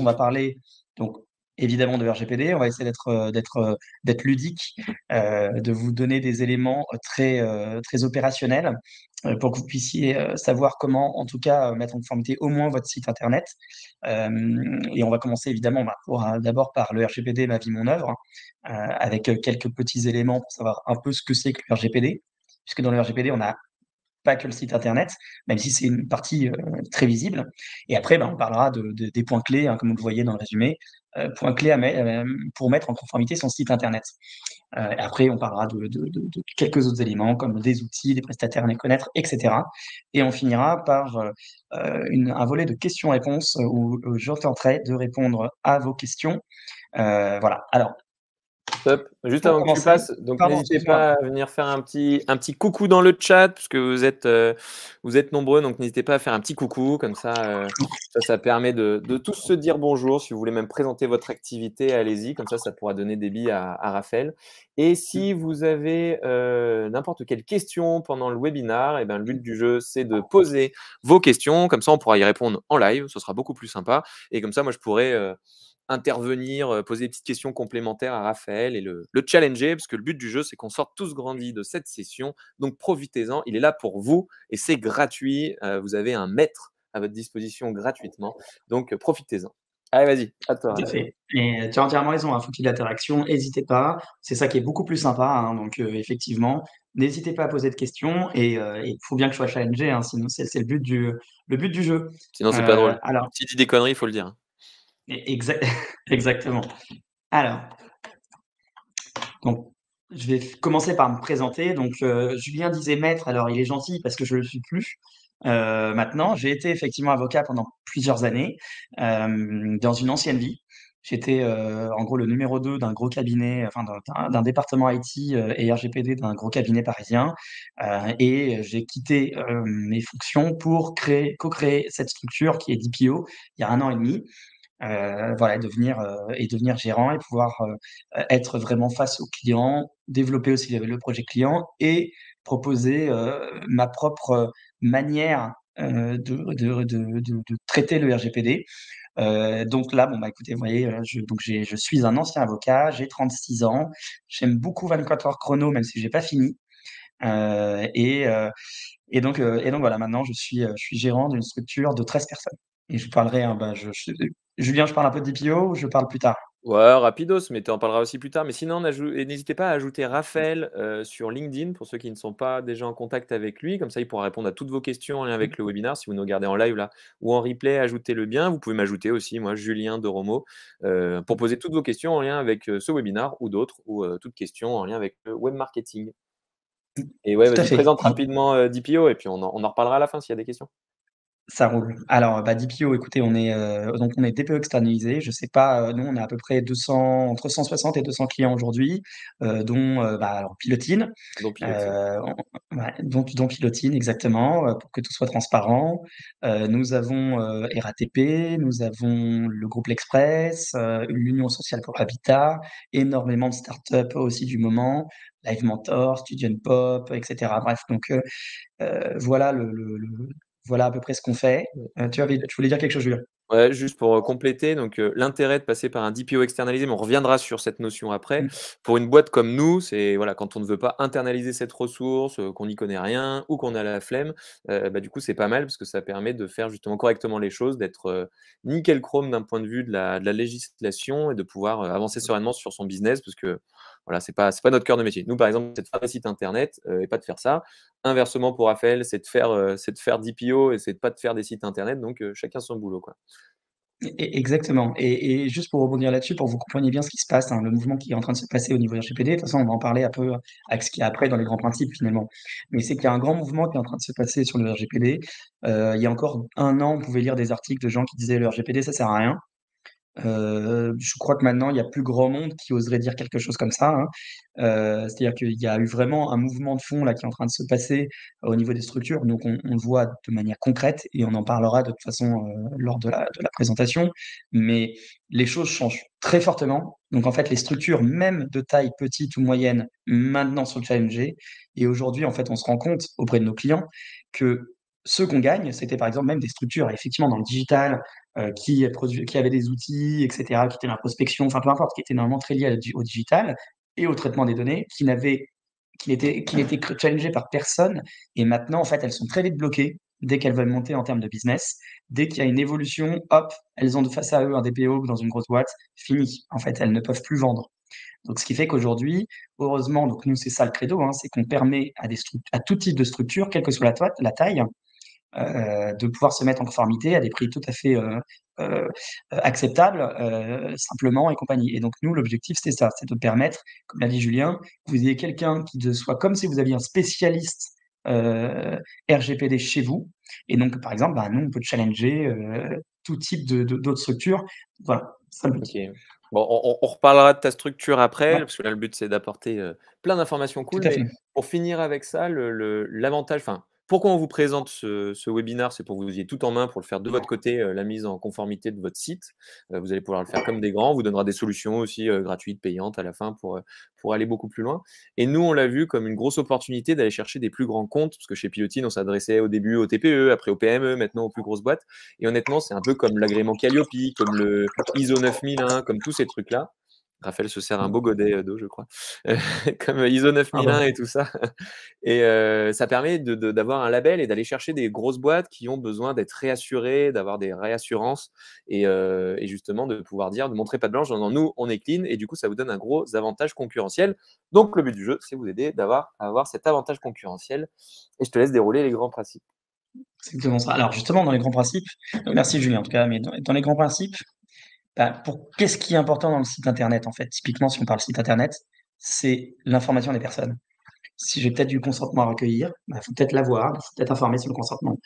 va parler donc évidemment de RGPD. On va essayer d'être ludique, de vous donner des éléments très opérationnels pour que vous puissiez savoir comment, en tout cas, mettre en conformité au moins votre site internet. Et on va commencer évidemment d'abord par le RGPD, ma vie, mon œuvre, avec quelques petits éléments pour savoir un peu ce que c'est que le RGPD, puisque dans le RGPD, on n'a pas que le site internet, même si c'est une partie très visible. Et après, on parlera des points clés, hein, comme vous le voyez dans le résumé, points clés pour mettre en conformité son site internet. Après, on parlera de quelques autres éléments, comme des outils, des prestataires à les connaître, etc. Et on finira par un volet de questions-réponses où je tenterai de répondre à vos questions. Voilà. Alors, Top. Juste pour avant que tu commencer, passes, donc pardon, n'hésitez excuse-moi. pas à venir faire un petit coucou dans le chat, puisque vous êtes nombreux, donc n'hésitez pas à faire un petit coucou, comme ça permet de tous se dire bonjour. Si vous voulez même présenter votre activité, allez-y, comme ça pourra donner des billes à Raphaël. Et si vous avez n'importe quelle question pendant le webinaire, le but du jeu, c'est de poser vos questions, comme ça on pourra y répondre en live, ce sera beaucoup plus sympa, et comme ça moi je pourrais intervenir, poser des petites questions complémentaires à Raphaël et le challenger, parce que le but du jeu, c'est qu'on sorte tous grandis de cette session. Donc profitez-en, il est là pour vous et c'est gratuit. Vous avez un maître à votre disposition gratuitement. Donc profitez-en. Allez, vas-y, à toi, Tout à Raphaël. fait. Et tu as entièrement raison, il faut qu'il y ait d'interaction, n'hésitez pas. C'est ça qui est beaucoup plus sympa, hein, donc effectivement, n'hésitez pas à poser de questions et il faut bien que je sois challengé, hein, sinon c'est le but du jeu. Sinon, c'est pas drôle. Alors, Si tu dis des conneries, il faut le dire. exactement. Alors, donc, je vais commencer par me présenter. Donc, Julien disait maître, alors il est gentil parce que je ne le suis plus maintenant. J'ai été effectivement avocat pendant plusieurs années dans une ancienne vie. J'étais en gros le numéro 2 d'un gros cabinet, enfin d'un département IT et RGPD d'un gros cabinet parisien. Et j'ai quitté mes fonctions pour co-créer cette structure qui est DPO il y a 1 an et demi. Voilà, devenir gérant et pouvoir être vraiment face aux clients, développer aussi le projet client et proposer ma propre manière de traiter le RGPD. Donc là, écoutez, vous voyez, je suis un ancien avocat, j'ai 36 ans, j'aime beaucoup 24 heures chrono, même si j'ai pas fini. Euh, et, euh, et donc voilà, maintenant je suis gérant d'une structure de 13 personnes. Et je parlerai, hein, Julien, je parle un peu de DPO ou je parle plus tard? Ouais, rapidos, mais tu en parleras aussi plus tard. Mais sinon, et n'hésitez pas à ajouter Raphaël sur LinkedIn pour ceux qui ne sont pas déjà en contact avec lui. Comme ça, il pourra répondre à toutes vos questions en lien avec le webinaire. Si vous nous regardez en live là ou en replay, ajoutez-le bien. Vous pouvez m'ajouter aussi, moi, Julien de Romo, pour poser toutes vos questions en lien avec ce webinaire ou d'autres, ou toutes questions en lien avec le web marketing. Et ouais, Tout à vas-y, fait. présente rapidement DPO et puis on en reparlera à la fin s'il y a des questions. Ça roule. Alors, DPO, écoutez, on est DPO externalisé. Je sais pas, nous, on a à peu près 200, entre 160 et 200 clients aujourd'hui, dont alors, Pilotine, Donc, pilotine. ouais, dont Pilotine, exactement, pour que tout soit transparent. Nous avons RATP, nous avons le groupe L'Express, l'Union sociale pour l'habitat, énormément de startups aussi du moment, Live Mentor, Studio Pop, etc. Bref, donc voilà voilà à peu près ce qu'on fait. Tu voulais dire quelque chose, Julien? Ouais, juste pour compléter, donc l'intérêt de passer par un DPO externalisé, mais on reviendra sur cette notion après. Mmh. Pour une boîte comme nous, c'est voilà, quand on ne veut pas internaliser cette ressource, qu'on n'y connaît rien ou qu'on a la flemme, du coup, c'est pas mal parce que ça permet de faire justement correctement les choses, d'être nickel chrome d'un point de vue de la législation et de pouvoir avancer sereinement sur son business parce que voilà, c'est pas notre cœur de métier. Nous, par exemple, c'est de faire des sites internet et pas de faire ça. Inversement pour Raphaël, c'est de faire DPO et c'est de pas de faire des sites internet. Donc chacun son boulot, quoi. Exactement. Et juste pour rebondir là-dessus, pour que vous compreniez bien ce qui se passe, hein, le mouvement qui est en train de se passer au niveau RGPD, de toute façon, on va en parler un peu avec ce qu'il y a après dans les grands principes finalement. Mais c'est qu'il y a un grand mouvement qui est en train de se passer sur le RGPD. Il y a encore 1 an, on pouvait lire des articles de gens qui disaient le RGPD, ça sert à rien. Je crois que maintenant, il y a plus grand monde qui oserait dire quelque chose comme ça, hein. C'est-à-dire qu'il y a eu vraiment un mouvement de fond là qui est en train de se passer au niveau des structures. Donc on le voit de manière concrète et on en parlera de toute façon lors de la présentation. Mais les choses changent très fortement. Donc en fait, les structures, même de taille petite ou moyenne, maintenant sont challengées. Et aujourd'hui, en fait, on se rend compte auprès de nos clients que ce qu'on gagne, c'était par exemple même des structures, effectivement, dans le digital, qui avaient des outils, etc., qui étaient dans la prospection, enfin peu importe, qui étaient normalement très liés au digital et au traitement des données, qui n'étaient challengées par personne. Et maintenant, en fait, elles sont très vite bloquées dès qu'elles veulent monter en termes de business. Dès qu'il y a une évolution, hop, elles ont de face à eux un DPO dans une grosse boîte, fini. En fait, elles ne peuvent plus vendre. Donc, ce qui fait qu'aujourd'hui, heureusement, donc nous, c'est ça le credo, hein, c'est qu'on permet à tout type de structure, quelle que soit la taille, de pouvoir se mettre en conformité à des prix tout à fait acceptables, simplement et compagnie. Et donc, nous, l'objectif, c'est ça, c'est de permettre, comme l'a dit Julien, que vous ayez quelqu'un qui soit comme si vous aviez un spécialiste RGPD chez vous. Et donc, par exemple, nous, on peut challenger tout type d'autres structures. Voilà, ça le but. Ok. Bon, on reparlera de ta structure après, Ouais, parce que là, le but, c'est d'apporter plein d'informations tout cool. à Mais fait. pour finir avec ça, l'avantage, enfin, pourquoi on vous présente ce webinaire, c'est pour que vous ayez tout en main pour le faire de votre côté, la mise en conformité de votre site. Vous allez pouvoir le faire comme des grands. On vous donnera des solutions aussi gratuites, payantes à la fin pour aller beaucoup plus loin. Et nous, on l'a vu comme une grosse opportunité d'aller chercher des plus grands comptes, parce que chez Pilotine, on s'adressait au début aux TPE, après aux PME, maintenant aux plus grosses boîtes. Et honnêtement, c'est un peu comme l'agrément Calliope, comme le ISO 9001, comme tous ces trucs-là. Raphaël se sert un beau godet d'eau, je crois. Comme ISO Pardon. 9001 et tout ça. Et ça permet d'avoir un label et d'aller chercher des grosses boîtes qui ont besoin d'être réassurées, d'avoir des réassurances et justement de pouvoir dire, de montrer patte blanche, non, nous, on est clean et du coup, ça vous donne un gros avantage concurrentiel. Donc, le but du jeu, c'est vous aider à avoir cet avantage concurrentiel. Et je te laisse dérouler les grands principes. C'est exactement ça. Alors, justement, dans les grands principes, merci Julien en tout cas, mais dans les grands principes, qu'est-ce qui est important dans le site internet, en fait? Typiquement, si on parle site internet, c'est l'information des personnes. Si j'ai peut-être du consentement à recueillir, il faut peut-être l'avoir, il faut peut-être informer sur le consentement.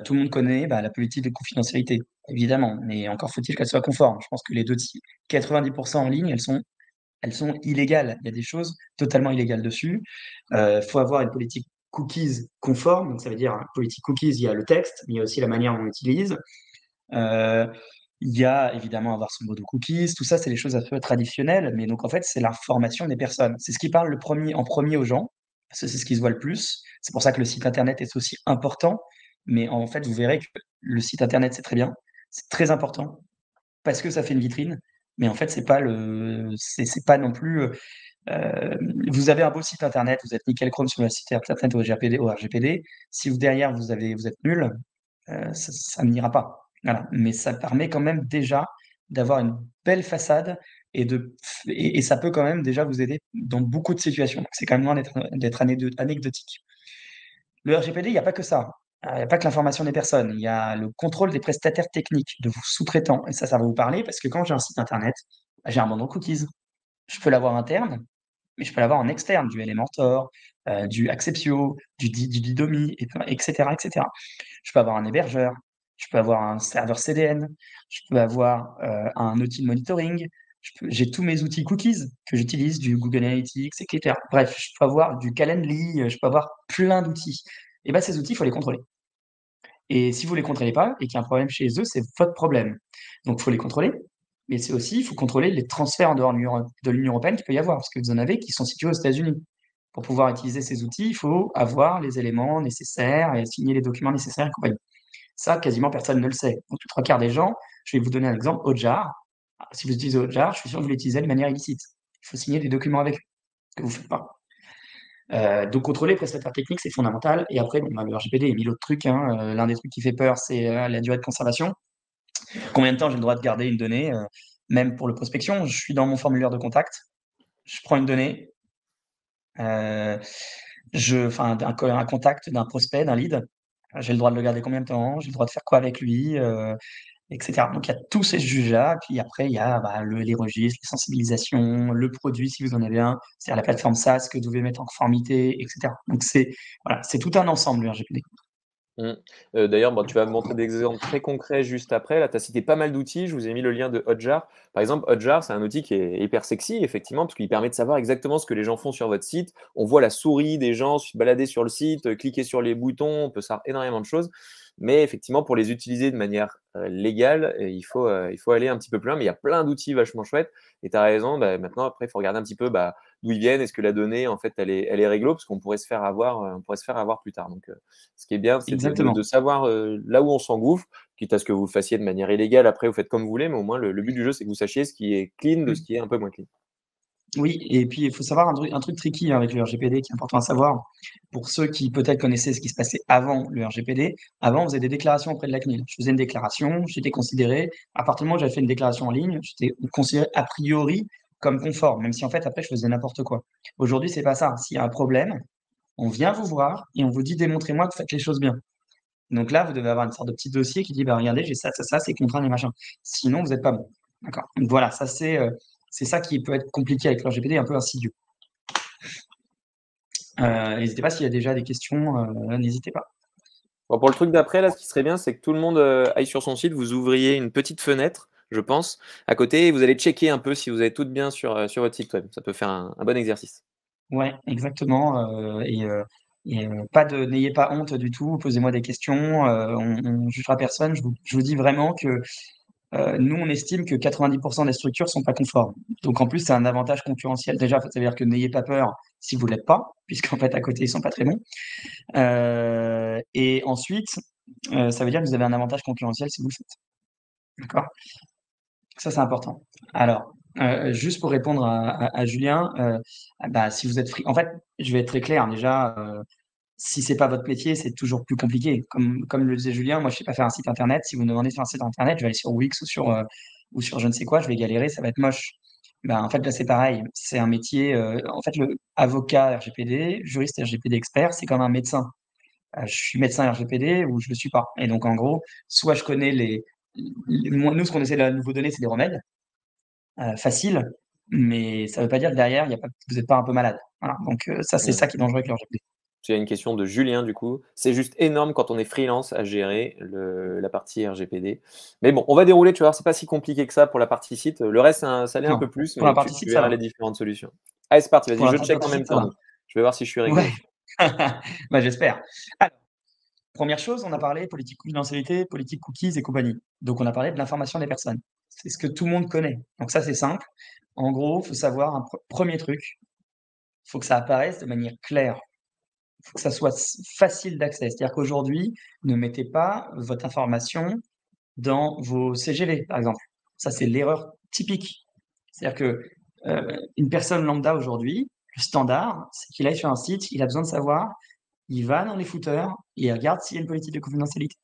Tout le monde connaît la politique de confidentialité, évidemment, mais encore faut-il qu'elle soit conforme. Je pense que les 90% en ligne, elles sont illégales. Il y a des choses totalement illégales dessus. Faut avoir une politique cookies conforme, donc ça veut dire politique cookies, il y a le texte, mais il y a aussi la manière dont on l'utilise. Euh, il y a évidemment avoir son mode de cookies, tout ça, c'est des choses un peu traditionnelles, mais donc en fait, c'est l'information des personnes. C'est ce qui parle en premier aux gens, parce que c'est ce qui se voit le plus. C'est pour ça que le site internet est aussi important, mais en fait, vous verrez que le site internet, c'est très bien, c'est très important, parce que ça fait une vitrine, mais en fait, c'est pas non plus. Vous avez un beau site internet, vous êtes nickel chrome sur le site internet au RGPD. Si derrière vous êtes nul, ça n'ira pas. Voilà. Mais ça permet quand même déjà d'avoir une belle façade et ça peut quand même déjà vous aider dans beaucoup de situations. Donc, c'est quand même loin d'être anecdotique. Le RGPD, il n'y a pas que ça. Il n'y a pas que l'information des personnes. Il y a le contrôle des prestataires techniques, de vos sous-traitants. Et ça va vous parler parce que quand j'ai un site internet, j'ai un bandeau cookies. Je peux l'avoir interne, mais je peux l'avoir en externe, du Elementor, du Acceptio, du Didomi, etc., etc. Je peux avoir un hébergeur, je peux avoir un serveur CDN, je peux avoir un outil de monitoring, j'ai tous mes outils cookies que j'utilise, du Google Analytics, etc. Bref, je peux avoir du Calendly, je peux avoir plein d'outils. Et bien, ces outils, il faut les contrôler. Et si vous ne les contrôlez pas et qu'il y a un problème chez eux, c'est votre problème. Donc, il faut les contrôler. Mais c'est aussi, il faut contrôler les transferts en dehors de l'Union européenne qu'il peut y avoir, parce que vous en avez qui sont situés aux États-Unis. Pour pouvoir utiliser ces outils, il faut avoir les éléments nécessaires et signer les documents nécessaires et compagnie. Ça, quasiment personne ne le sait. Donc, les trois quarts des gens, je vais vous donner un exemple, Hotjar. Si vous utilisez Hotjar, je suis sûr que vous l'utilisez de manière illicite. Il faut signer des documents avec eux, ce que vous ne faites pas. Donc contrôler les prestataires techniques, c'est fondamental. Et après, le RGPD et mille autres trucs. L'un des trucs qui fait peur, c'est la durée de conservation. Combien de temps j'ai le droit de garder une donnée, même pour le prospection? Je suis dans mon formulaire de contact, je prends une donnée, euh, un contact d'un prospect, d'un lead. J'ai le droit de le garder combien de temps? J'ai le droit de faire quoi avec lui, etc. Donc il y a tous ces juges-là. Puis après, il y a les registres, les sensibilisations, le produit si vous en avez un, c'est-à-dire la plateforme SaaS que vous devez mettre en conformité, etc. Donc c'est tout un ensemble, le RGPD. Mmh. D'ailleurs, bon, tu vas me montrer des exemples très concrets juste après. Là, tu as cité pas mal d'outils. Je vous ai mis le lien de Hotjar. Par exemple, Hotjar, c'est un outil qui est hyper sexy, effectivement, parce qu'il permet de savoir exactement ce que les gens font sur votre site. On voit la souris des gens se balader sur le site, cliquer sur les boutons, on peut savoir énormément de choses. Mais effectivement, pour les utiliser de manière légale, il faut aller un petit peu plus loin. Mais il y a plein d'outils vachement chouettes. Et tu as raison, maintenant, après, il faut regarder un petit peu d'où ils viennent, est-ce que la donnée, en fait, elle est réglo, parce qu'on pourrait se faire avoir, plus tard. Donc, ce qui est bien, c'est Exactement. de savoir là où on s'engouffre, quitte à ce que vous le fassiez de manière illégale. Après, vous faites comme vous voulez, mais au moins, le but du jeu, c'est que vous sachiez ce qui est clean de ce Mm. qui est un peu moins clean. Oui, et puis il faut savoir un truc tricky avec le RGPD qui est important à savoir. Pour ceux qui peut-être connaissaient ce qui se passait avant le RGPD, avant on faisait des déclarations auprès de la CNIL. Je faisais une déclaration, j'étais considéré, à partir du moment où j'avais fait une déclaration en ligne, j'étais considéré a priori comme conforme, même si en fait après je faisais n'importe quoi. Aujourd'hui, c'est pas ça. S'il y a un problème, on vient vous voir et on vous dit démontrez-moi que vous faites les choses bien. Donc là, vous devez avoir une sorte de petit dossier qui dit bah regardez, j'ai ça, c'est contraint et machin. Sinon, vous n'êtes pas bon. D'accord. Donc voilà, ça c'est ça qui peut être compliqué avec le RGPD, un peu insidieux. N'hésitez pas s'il y a déjà des questions, n'hésitez pas. Bon, pour le truc d'après, là, ce qui serait bien, c'est que tout le monde aille sur son site, vous ouvriez une petite fenêtre, je pense, à côté, et vous allez checker un peu si vous avez tout bien sur votre site web. Ça peut faire un bon exercice. Ouais, exactement. Pas de, n'ayez pas honte du tout. Posez-moi des questions. On jugera personne. Je vous dis vraiment que nous, on estime que 90% des structures sont pas conformes. Donc en plus, c'est un avantage concurrentiel. Déjà, ça veut dire que n'ayez pas peur si vous l'êtes pas, puisqu'en fait à côté ils sont pas très bons. Et ensuite, ça veut dire que vous avez un avantage concurrentiel si vous le faites. D'accord? Ça, c'est important. Alors, juste pour répondre à Julien, bah, si vous êtes en fait, je vais être très clair. Déjà, si c'est pas votre métier, c'est toujours plus compliqué. Comme le disait Julien, moi, je sais pas faire un site internet. Si vous me demandez de faire un site internet, je vais aller sur Wix ou sur je ne sais quoi, je vais galérer, ça va être moche. Ben, en fait, là, c'est pareil. C'est un métier. En fait, le avocat RGPD, juriste RGPD expert, c'est comme un médecin. Je suis médecin RGPD ou je le suis pas. Et donc, en gros, soit je connais nous, ce qu'on essaie de nous donner, c'est des remèdes faciles, mais ça veut pas dire que derrière, vous n'êtes pas un peu malade. Voilà. Donc, ça, c'est ça qui est dangereux avec le RGPD. Il y a une question de Julien, du coup. C'est juste énorme quand on est freelance à gérer la partie RGPD. Mais bon, on va dérouler, tu vas voir, c'est pas si compliqué que ça pour la partie site. Le reste, ça l'est un peu Non, plus, pour la mais partie tu site, ça verras va. les différentes solutions. Allez, c'est parti, vas-y, Pour la je check en partie même site, ça temps. va. Donc. Je vais voir si je suis réglé Ouais. aussi. Bah, j'espère. Alors, première chose, on a parlé politique confidentialité, politique cookies et compagnie. Donc, on a parlé de l'information des personnes. C'est ce que tout le monde connaît. Donc, ça, c'est simple. En gros, il faut savoir un premier truc. Il faut que ça apparaisse de manière claire. Il faut que ça soit facile d'accès. C'est-à-dire qu'aujourd'hui, ne mettez pas votre information dans vos CGV, par exemple. Ça, c'est l'erreur typique. C'est-à-dire que une personne lambda aujourd'hui, le standard, c'est qu'il aille sur un site, il a besoin de savoir, il va dans les footers, il regarde s'il y a une politique de confidentialité.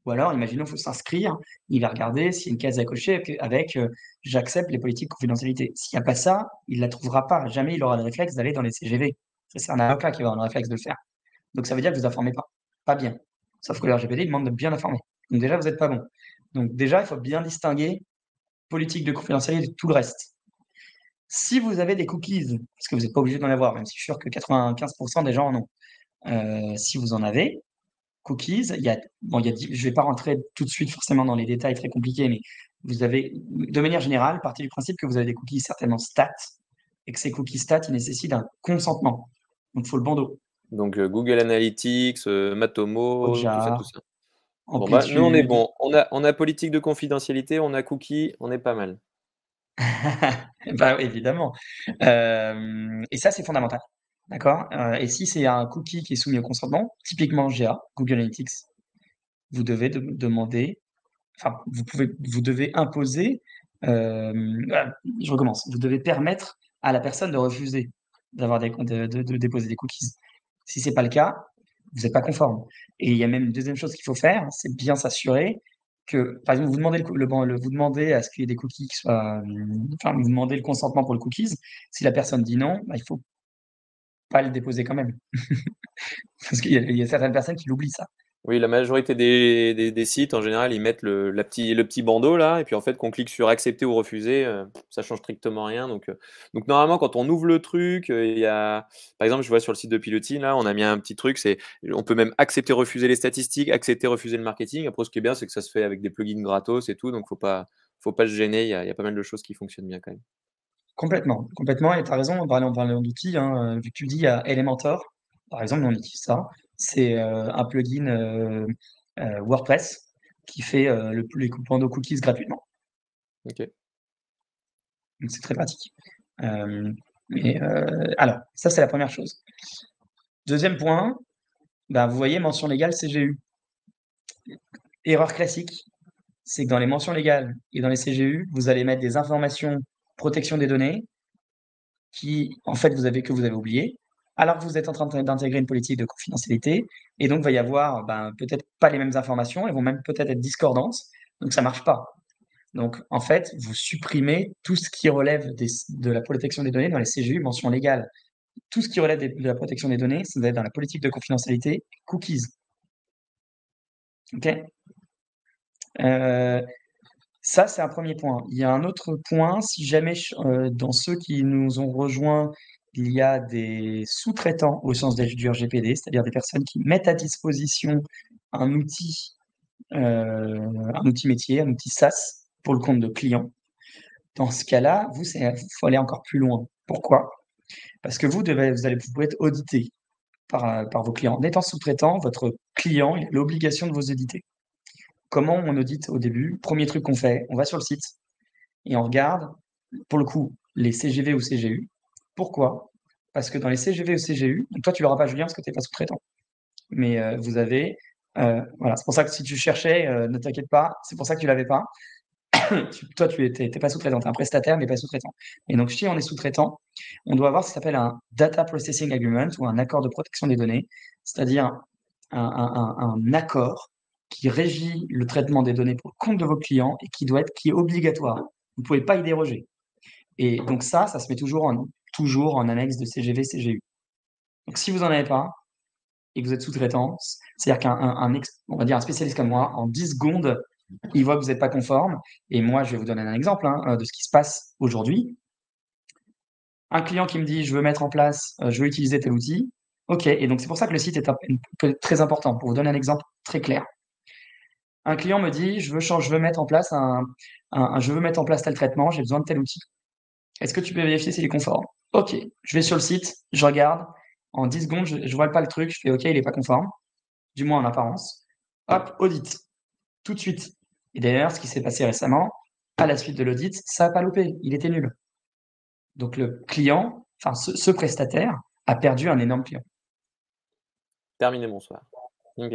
Ou alors, imaginons, il faut s'inscrire, il va regarder s'il y a une case à cocher avec j'accepte les politiques de confidentialité. S'il n'y a pas ça, il ne la trouvera pas. Jamais il aura le réflexe d'aller dans les CGV. Ça, c'est un avocat qui va avoir le réflexe de le faire. Donc, ça veut dire que vous informez pas. Pas bien. Sauf que le RGPD demande de bien informer. Donc, déjà, vous n'êtes pas bon. Donc, déjà, il faut bien distinguer politique de confidentialité de tout le reste. Si vous avez des cookies, parce que vous n'êtes pas obligé d'en avoir, même si je suis sûr que 95% des gens en ont, si vous en avez, cookies, je ne vais pas rentrer tout de suite forcément dans les détails très compliqués, mais vous avez, de manière générale, partie du principe que vous avez des cookies certainement stats, et que ces cookies stats, ils nécessitent un consentement. Donc, il faut le bandeau. Donc, Google Analytics, Matomo, tout ça, Hotjar, tout ça. Bon, bah, nous, on est Amplitude. bon. On a politique de confidentialité, on a cookies, on est pas mal. Bah oui, évidemment. Et ça, c'est fondamental. D'accord? Et si c'est un cookie qui est soumis au consentement, typiquement GA, Google Analytics, vous devez demander, enfin, vous devez imposer, voilà, je recommence. Vous devez permettre à la personne de refuser d'avoir de déposer des cookies. Si c'est pas le cas, vous n'êtes pas conforme. Et il y a même une deuxième chose qu'il faut faire, c'est bien s'assurer que, par exemple, vous demandez vous demandez à ce qu'il y ait des cookies qui soient, enfin, vous demandez le consentement pour le cookies. Si la personne dit non, bah, il faut pas le déposer quand même. Parce qu'il y a certaines personnes qui l'oublient ça. Oui, la majorité des sites, en général, ils mettent le petit bandeau là, et puis en fait, qu'on clique sur accepter ou refuser, ça change strictement rien. Donc normalement, quand on ouvre le truc, il y a, par exemple, je vois sur le site de Piloty, là, on a mis un petit truc, on peut même accepter, refuser les statistiques, accepter, refuser le marketing. Après, ce qui est bien, c'est que ça se fait avec des plugins gratos et tout, donc faut pas se gêner, il y a pas mal de choses qui fonctionnent bien quand même. Complètement, complètement. Et tu as raison, en parlant d'outils, hein, vu que tu dis, il y a Elementor, par exemple, on utilise ça. C'est un plugin WordPress qui fait les bandeaux cookies gratuitement. Ok. Donc c'est très pratique. Euh, Alors, ça, c'est la première chose. Deuxième point, vous voyez, mention légale CGU. Erreur classique, c'est que dans les mentions légales et dans les CGU, vous allez mettre des informations protection des données en fait, que vous avez oubliées, alors que vous êtes en train d'intégrer une politique de confidentialité, et donc il va y avoir peut-être pas les mêmes informations, elles vont même peut-être être discordantes, donc ça marche pas. Donc en fait, vous supprimez tout ce qui relève de la protection des données dans les CGU, mention légale. Tout ce qui relève de la protection des données, ça doit être dans la politique de confidentialité, cookies. Ok. Ça, c'est un premier point. Il y a un autre point, si jamais dans ceux qui nous ont rejoints, il y a des sous-traitants au sens du RGPD, c'est-à-dire des personnes qui mettent à disposition un outil métier, un outil SaaS pour le compte de clients. Dans ce cas-là, il faut aller encore plus loin. Pourquoi? Parce que vous pouvez être audité par vos clients. En étant sous-traitant, votre client il a l'obligation de vous auditer. Comment on audite au début? Premier truc qu'on fait, on va sur le site et on regarde, pour le coup, les CGV ou CGU. Pourquoi? Parce que dans les CGV ou CGU, donc toi tu l'auras pas Julien parce que tu n'es pas sous-traitant, mais vous avez, voilà, c'est pour ça que si tu cherchais, ne t'inquiète pas, c'est pour ça que tu l'avais pas. Toi tu n'es pas sous-traitant, tu es un prestataire mais pas sous-traitant. Et donc si on est sous-traitant, on doit avoir ce qui s'appelle un Data Processing Agreement ou un accord de protection des données, c'est-à-dire un accord qui régit le traitement des données pour le compte de vos clients et qui est obligatoire. Vous ne pouvez pas y déroger. Et donc ça se met toujours en annexe de CGV, CGU. Donc si vous n'en avez pas et que vous êtes sous-traitant, c'est-à-dire on va dire un spécialiste comme moi, en 10 secondes, il voit que vous n'êtes pas conforme. Et moi, je vais vous donner un exemple de ce qui se passe aujourd'hui. Un client qui me dit, je veux mettre en place, je veux utiliser tel outil. OK, et donc c'est pour ça que le site est très important. Pour vous donner un exemple très clair. Un client me dit, je veux mettre en place tel traitement, j'ai besoin de tel outil. Est-ce que tu peux vérifier s'il est conforme? OK, je vais sur le site, je regarde. En 10 secondes, je vois pas le truc, je fais OK, il n'est pas conforme, du moins en apparence. Hop, audit, tout de suite. Et d'ailleurs, ce qui s'est passé récemment, à la suite de l'audit, ça n'a pas loupé, il était nul. Donc le client, enfin ce prestataire, a perdu un énorme client. Terminé, bonsoir. Ok.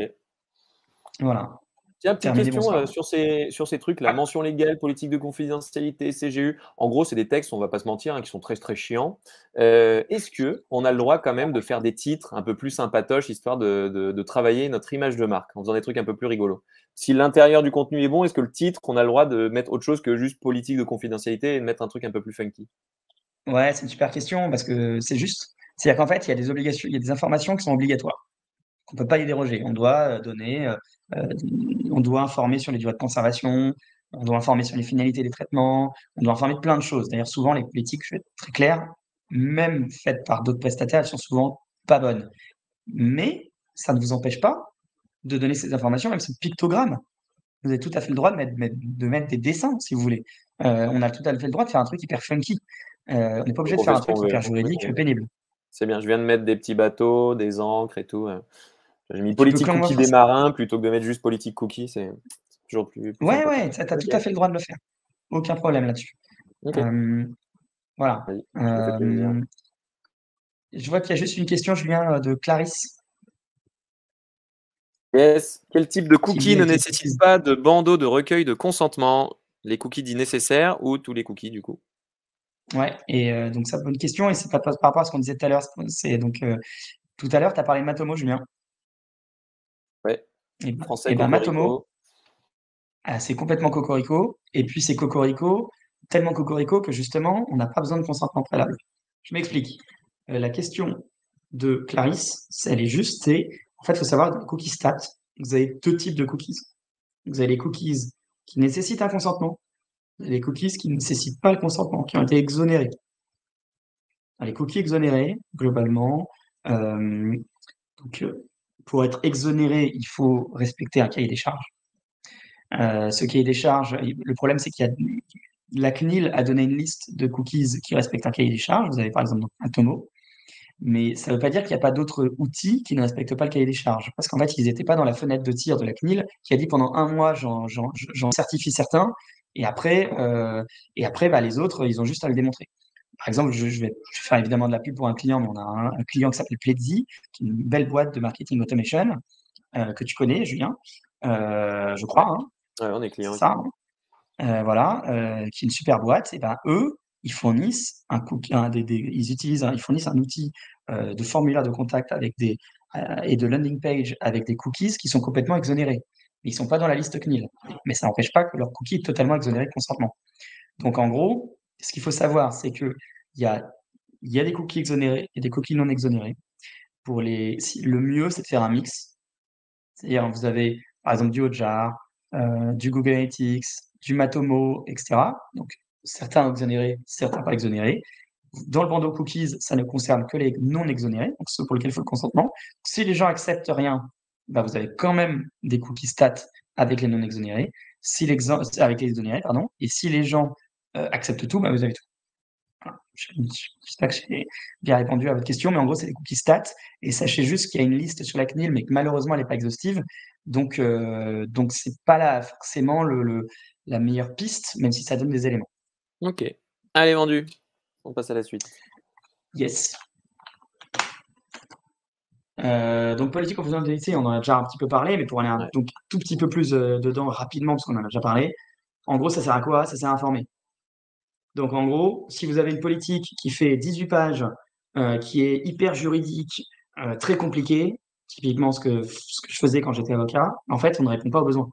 Voilà. Tiens, petite question sur ces trucs, la mention légale, politique de confidentialité, CGU. En gros, c'est des textes, on va pas se mentir, qui sont très très chiants. Est-ce qu'on a le droit quand même de faire des titres un peu plus sympatoches, histoire de travailler notre image de marque, en faisant des trucs un peu plus rigolos? Si l'intérieur du contenu est bon, est-ce que le titre, on a le droit de mettre autre chose que juste politique de confidentialité et de mettre un truc un peu plus funky? Ouais, c'est une super question parce que c'est juste. C'est-à-dire qu'en fait, il y a des obligations, il y a des informations qui sont obligatoires. On ne peut pas y déroger. On doit on doit informer sur les durées de conservation, on doit informer sur les finalités des traitements, on doit informer de plein de choses. D'ailleurs, souvent, les politiques, je vais être très clair, même faites par d'autres prestataires, elles sont souvent pas bonnes. Mais ça ne vous empêche pas de donner ces informations, même ce pictogramme. Vous avez tout à fait le droit de mettre des dessins, si vous voulez. On a tout à fait le droit de faire un truc hyper funky. On n'est pas obligé de faire un truc hyper juridique, pénible. C'est bien, je viens de mettre des petits bateaux, des encres et tout. J'ai mis politique cookie des marins plutôt que de mettre juste politique cookie, c'est toujours plus Ouais, tu as tout à fait le droit de le faire. Aucun problème là-dessus. Okay. Voilà. Je vois qu'il y a juste une question, Julien, de Clarisse. Yes. Quel type de cookie ne nécessite pas de bandeau de recueil de consentement? Les cookies dits nécessaires ou tous les cookies du coup? Ouais, et donc ça, bonne question, et c'est par rapport à ce qu'on disait tout à l'heure. C'est donc tout à l'heure, tu as parlé de Matomo, Julien. Ouais. Français, et Matomo, c'est complètement cocorico, et puis c'est cocorico, tellement cocorico que justement, on n'a pas besoin de consentement préalable. Je m'explique. La question de Clarisse, elle est juste, en fait, il faut savoir, dans les cookie stats, vous avez deux types de cookies. Vous avez les cookies qui nécessitent un consentement, et les cookies qui ne nécessitent pas le consentement, qui ont été exonérés. Les cookies exonérés, globalement, pour être exonéré, il faut respecter un cahier des charges. Ce cahier des charges, le problème, c'est qu'il y a la CNIL a donné une liste de cookies qui respectent un cahier des charges. Vous avez par exemple Atomo, mais ça ne veut pas dire qu'il n'y a pas d'autres outils qui ne respectent pas le cahier des charges, parce qu'en fait, ils n'étaient pas dans la fenêtre de tir de la CNIL qui a dit pendant un mois, j'en certifie certains, et après, les autres, ils ont juste à le démontrer. par exemple, je vais faire évidemment de la pub pour un client, mais on a un client qui s'appelle Pledzi, qui est une belle boîte de marketing automation, que tu connais, Julien, je crois, hein, Ouais, on est c'est client aussi. ça, hein. Voilà, qui est une super boîte. Et ben eux, ils fournissent ils fournissent un outil de formulaire de contact et de landing page avec des cookies qui sont complètement exonérés. Ils sont pas dans la liste CNIL, mais ça n'empêche pas que leur cookie est totalement exonéré de consentement. Donc en gros, ce qu'il faut savoir, c'est que il y a, il y a des cookies exonérés et des cookies non exonérés. Le mieux, c'est de faire un mix. C'est-à-dire, vous avez par exemple du Hotjar, du Google Analytics, du Matomo, etc. Donc, certains exonérés, certains pas exonérés. Dans le bandeau cookies, ça ne concerne que les non exonérés, donc ceux pour lesquels il faut le consentement. Si les gens acceptent rien, bah, vous avez quand même des cookies stats avec les non exonérés, avec les exonérés, pardon. Et si les gens acceptent tout, bah, vous avez tout. Voilà. J'espère que j'ai bien répondu à votre question, mais en gros, c'est des cookies stats. Et sachez juste qu'il y a une liste sur la CNIL, mais que malheureusement, elle n'est pas exhaustive. Donc, c'est pas là forcément la meilleure piste, même si ça donne des éléments. Ok. Allez, vendu. On passe à la suite. Yes. Donc, politique confidentialité, on en a déjà un petit peu parlé, mais pour aller Ouais. donc, tout petit peu plus dedans rapidement, parce qu'on en a déjà parlé. En gros, ça sert à quoi? Ça sert à informer. Donc, en gros, si vous avez une politique qui fait 18 pages, qui est hyper juridique, très compliquée, typiquement ce que je faisais quand j'étais avocat, en fait, on ne répond pas aux besoins.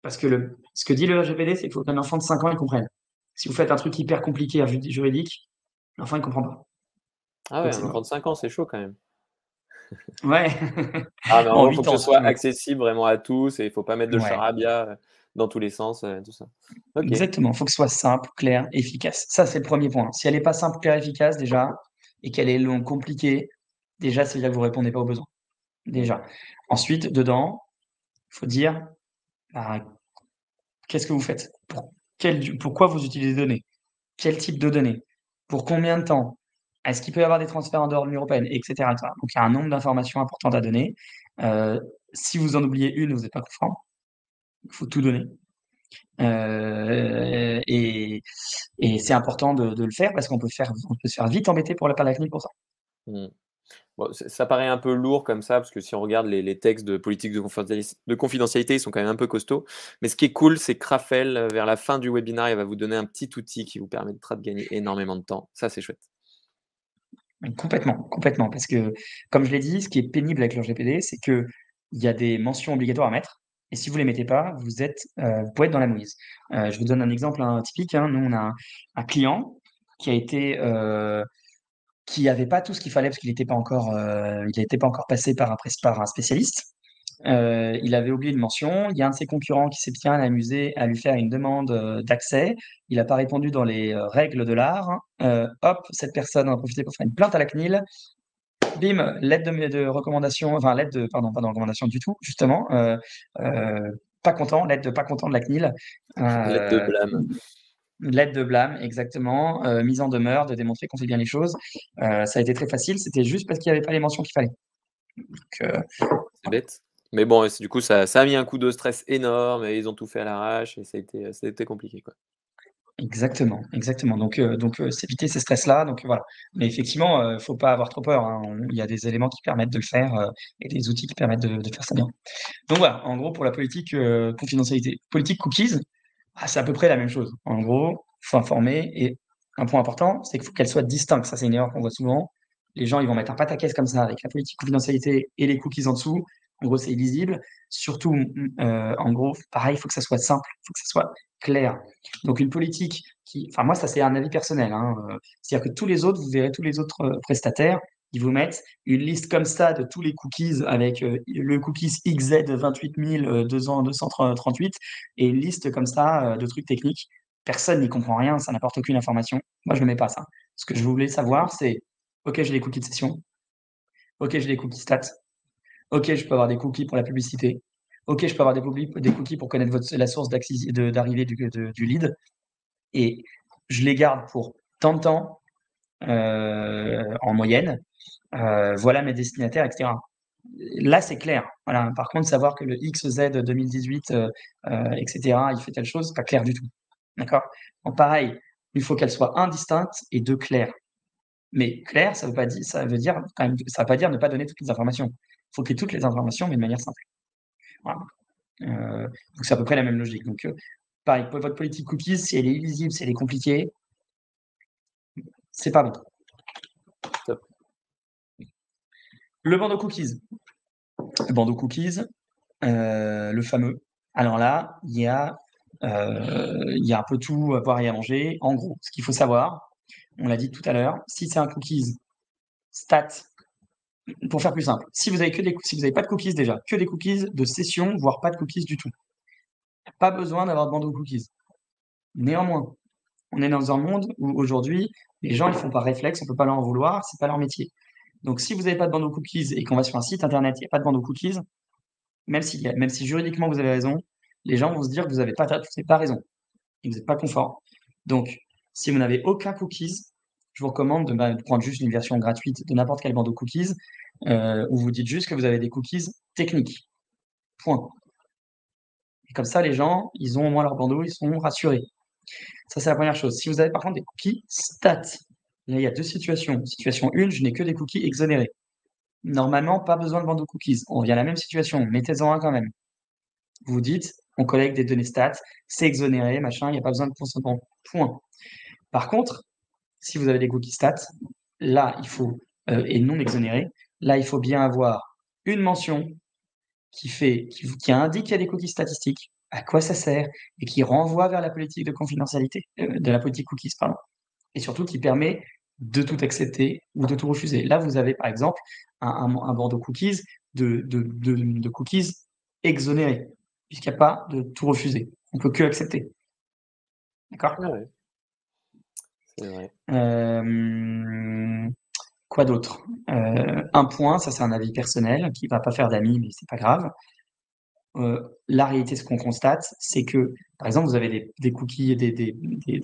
Parce que ce que dit le RGPD, c'est qu'il faut qu'un enfant de 5 ans il comprenne. Si vous faites un truc hyper compliqué juridique, l'enfant il comprend pas. Ah ouais, Donc un c'est enfant mort. de 5 ans, c'est chaud quand même. Ouais. Ah, mais en Bon, gros, il faut 8 que ce ans si tu soit veux. accessible vraiment à tous et il faut pas mettre de Ouais, charabia dans tous les sens, tout ça. Ok. exactement. Il faut que ce soit simple, clair, efficace. Ça, c'est le premier point. Si elle n'est pas simple, claire, efficace déjà, et qu'elle est longue, compliquée, déjà, c'est là que vous répondez pas aux besoins. Mm. Déjà. Ensuite, dedans, il faut dire bah, qu'est-ce que vous faites? Pourquoi vous utilisez des données? Quel type de données? Pour combien de temps? Est-ce qu'il peut y avoir des transferts en dehors de l'Union européenne? Etc., etc. Donc, il y a un nombre d'informations importantes à donner. Si vous en oubliez une, vous n'êtes pas conforme. Il faut tout donner. Et c'est important de le faire parce qu'on peut se faire vite embêter par la CNIL pour ça. Mm. Bon, ça paraît un peu lourd comme ça, parce que si on regarde les textes de politique de confidentialité, ils sont quand même un peu costauds. Mais ce qui est cool, c'est que Raphaël, vers la fin du webinaire, il va vous donner un petit outil qui vous permettra de gagner énormément de temps. Ça, c'est chouette. Complètement, complètement. Parce que, comme je l'ai dit, ce qui est pénible avec le RGPD, c'est qu'il y a des mentions obligatoires à mettre. Et si vous ne les mettez pas, vous pouvez être dans la mouise. Je vous donne un exemple typique. Nous, on a un client qui n'avait pas tout ce qu'il fallait parce qu'il n'était pas encore passé par un spécialiste. Il avait oublié une mention. Il y a un de ses concurrents qui s'est bien amusé à lui faire une demande d'accès. Il n'a pas répondu dans les règles de l'art. Hop, cette personne en a profité pour faire une plainte à la CNIL. Bim, lettre de recommandation, enfin pardon, pas de recommandation du tout, justement. Pas content, lettre de pas content de la CNIL. Lettre de Euh, blâme. Lettre de blâme, exactement. Mise en demeure de démontrer qu'on fait bien les choses. Ça a été très facile. C'était juste parce qu'il n'y avait pas les mentions qu'il fallait. Donc, C'est bête. Mais bon, du coup, ça a mis un coup de stress énorme et ils ont tout fait à l'arrache et ça a été compliqué, quoi. exactement, exactement. Donc, s'éviter ces stress-là. Donc voilà. Mais effectivement, faut pas avoir trop peur, hein. Il y a des éléments qui permettent de le faire et des outils qui permettent de faire ça bien. Donc voilà. En gros, pour la politique confidentialité, politique cookies, c'est à peu près la même chose. En gros, faut informer et un point important, c'est qu'il faut qu'elle soit distincte. Ça, c'est une erreur qu'on voit souvent. Les gens, ils vont mettre un pataquès comme ça avec la politique confidentialité et les cookies en dessous. En gros, c'est illisible. Surtout, en gros, pareil, il faut que ça soit simple, il faut que ça soit clair. Donc, une politique enfin, moi, ça, c'est un avis personnel, hein. C'est-à-dire que tous les autres, vous verrez tous les autres prestataires, ils vous mettent une liste comme ça de tous les cookies avec le cookies XZ28238 et une liste comme ça de trucs techniques. Personne n'y comprend rien, ça n'apporte aucune information. Moi, je ne mets pas ça. Ce que je voulais savoir, c'est OK, j'ai les cookies de session. OK, j'ai les cookies stats. OK, je peux avoir des cookies pour la publicité. OK, je peux avoir des cookies pour connaître la source d'arrivée du lead. Et je les garde pour tant de temps en moyenne. Voilà mes destinataires, etc. Là, c'est clair. Voilà. Par contre, savoir que le XZ 2018, etc., il fait telle chose, c'est pas clair du tout. D'accord? Donc, pareil, il faut qu'elle soit indistincte et deux claire. Mais clair, ça veut pas dire, ça veut dire quand même, ça veut pas dire ne pas donner toutes les informations. Il faut qu'il y ait toutes les informations, mais de manière simple. Voilà. Donc c'est à peu près la même logique. Donc pareil, pour votre politique cookies, si elle est illisible, si elle est compliquée, c'est pas bon. Top. Le bandeau cookies. Le bandeau cookies, le fameux. Alors là, il y a un peu tout à boire et à manger. En gros, ce qu'il faut savoir, on l'a dit tout à l'heure, si c'est un cookies stat, pour faire plus simple, si vous avez pas de cookies déjà, que des cookies de session, voire pas de cookies du tout, pas besoin d'avoir de bandeau cookies. Néanmoins, on est dans un monde où aujourd'hui, les gens ils font par réflexe, on peut pas leur en vouloir, c'est pas leur métier. Donc si vous n'avez pas de bandeau cookies et qu'on va sur un site internet, il n'y a pas de bandeau cookies, même si juridiquement vous avez raison, les gens vont se dire que vous n'avez pas raison et que vous n'êtes pas confort. Donc, si vous n'avez aucun cookies, je vous recommande de prendre juste une version gratuite de n'importe quel bandeau cookies, où vous dites juste que vous avez des cookies techniques. Point. Et comme ça, les gens, ils ont au moins leur bandeau, ils sont rassurés. Ça, c'est la première chose. Si vous avez par contre des cookies stats, là, il y a deux situations. Situation 1, je n'ai que des cookies exonérés. Normalement, pas besoin de bandeau cookies. On revient à la même situation. Mettez-en un quand même. Vous dites, on collecte des données stats, c'est exonéré, machin, il n'y a pas besoin de consentement. Point. Par contre, si vous avez des cookies stats, là, il faut, et non exonérés, là, il faut bien avoir une mention qui indique qu'il y a des cookies statistiques, à quoi ça sert, et qui renvoie vers la politique de confidentialité, de la politique cookies, pardon. Et surtout qui permet de tout accepter ou de tout refuser. Là, vous avez par exemple un bandeau cookies de cookies exonérés, puisqu'il n'y a pas de tout refuser. On peut que accepter. D'accord? Ah ouais. C'est vrai. Quoi d'autre? Un point, ça c'est un avis personnel, qui va pas faire d'amis, mais c'est pas grave. La réalité, ce qu'on constate, c'est que, par exemple, vous avez des cookies, des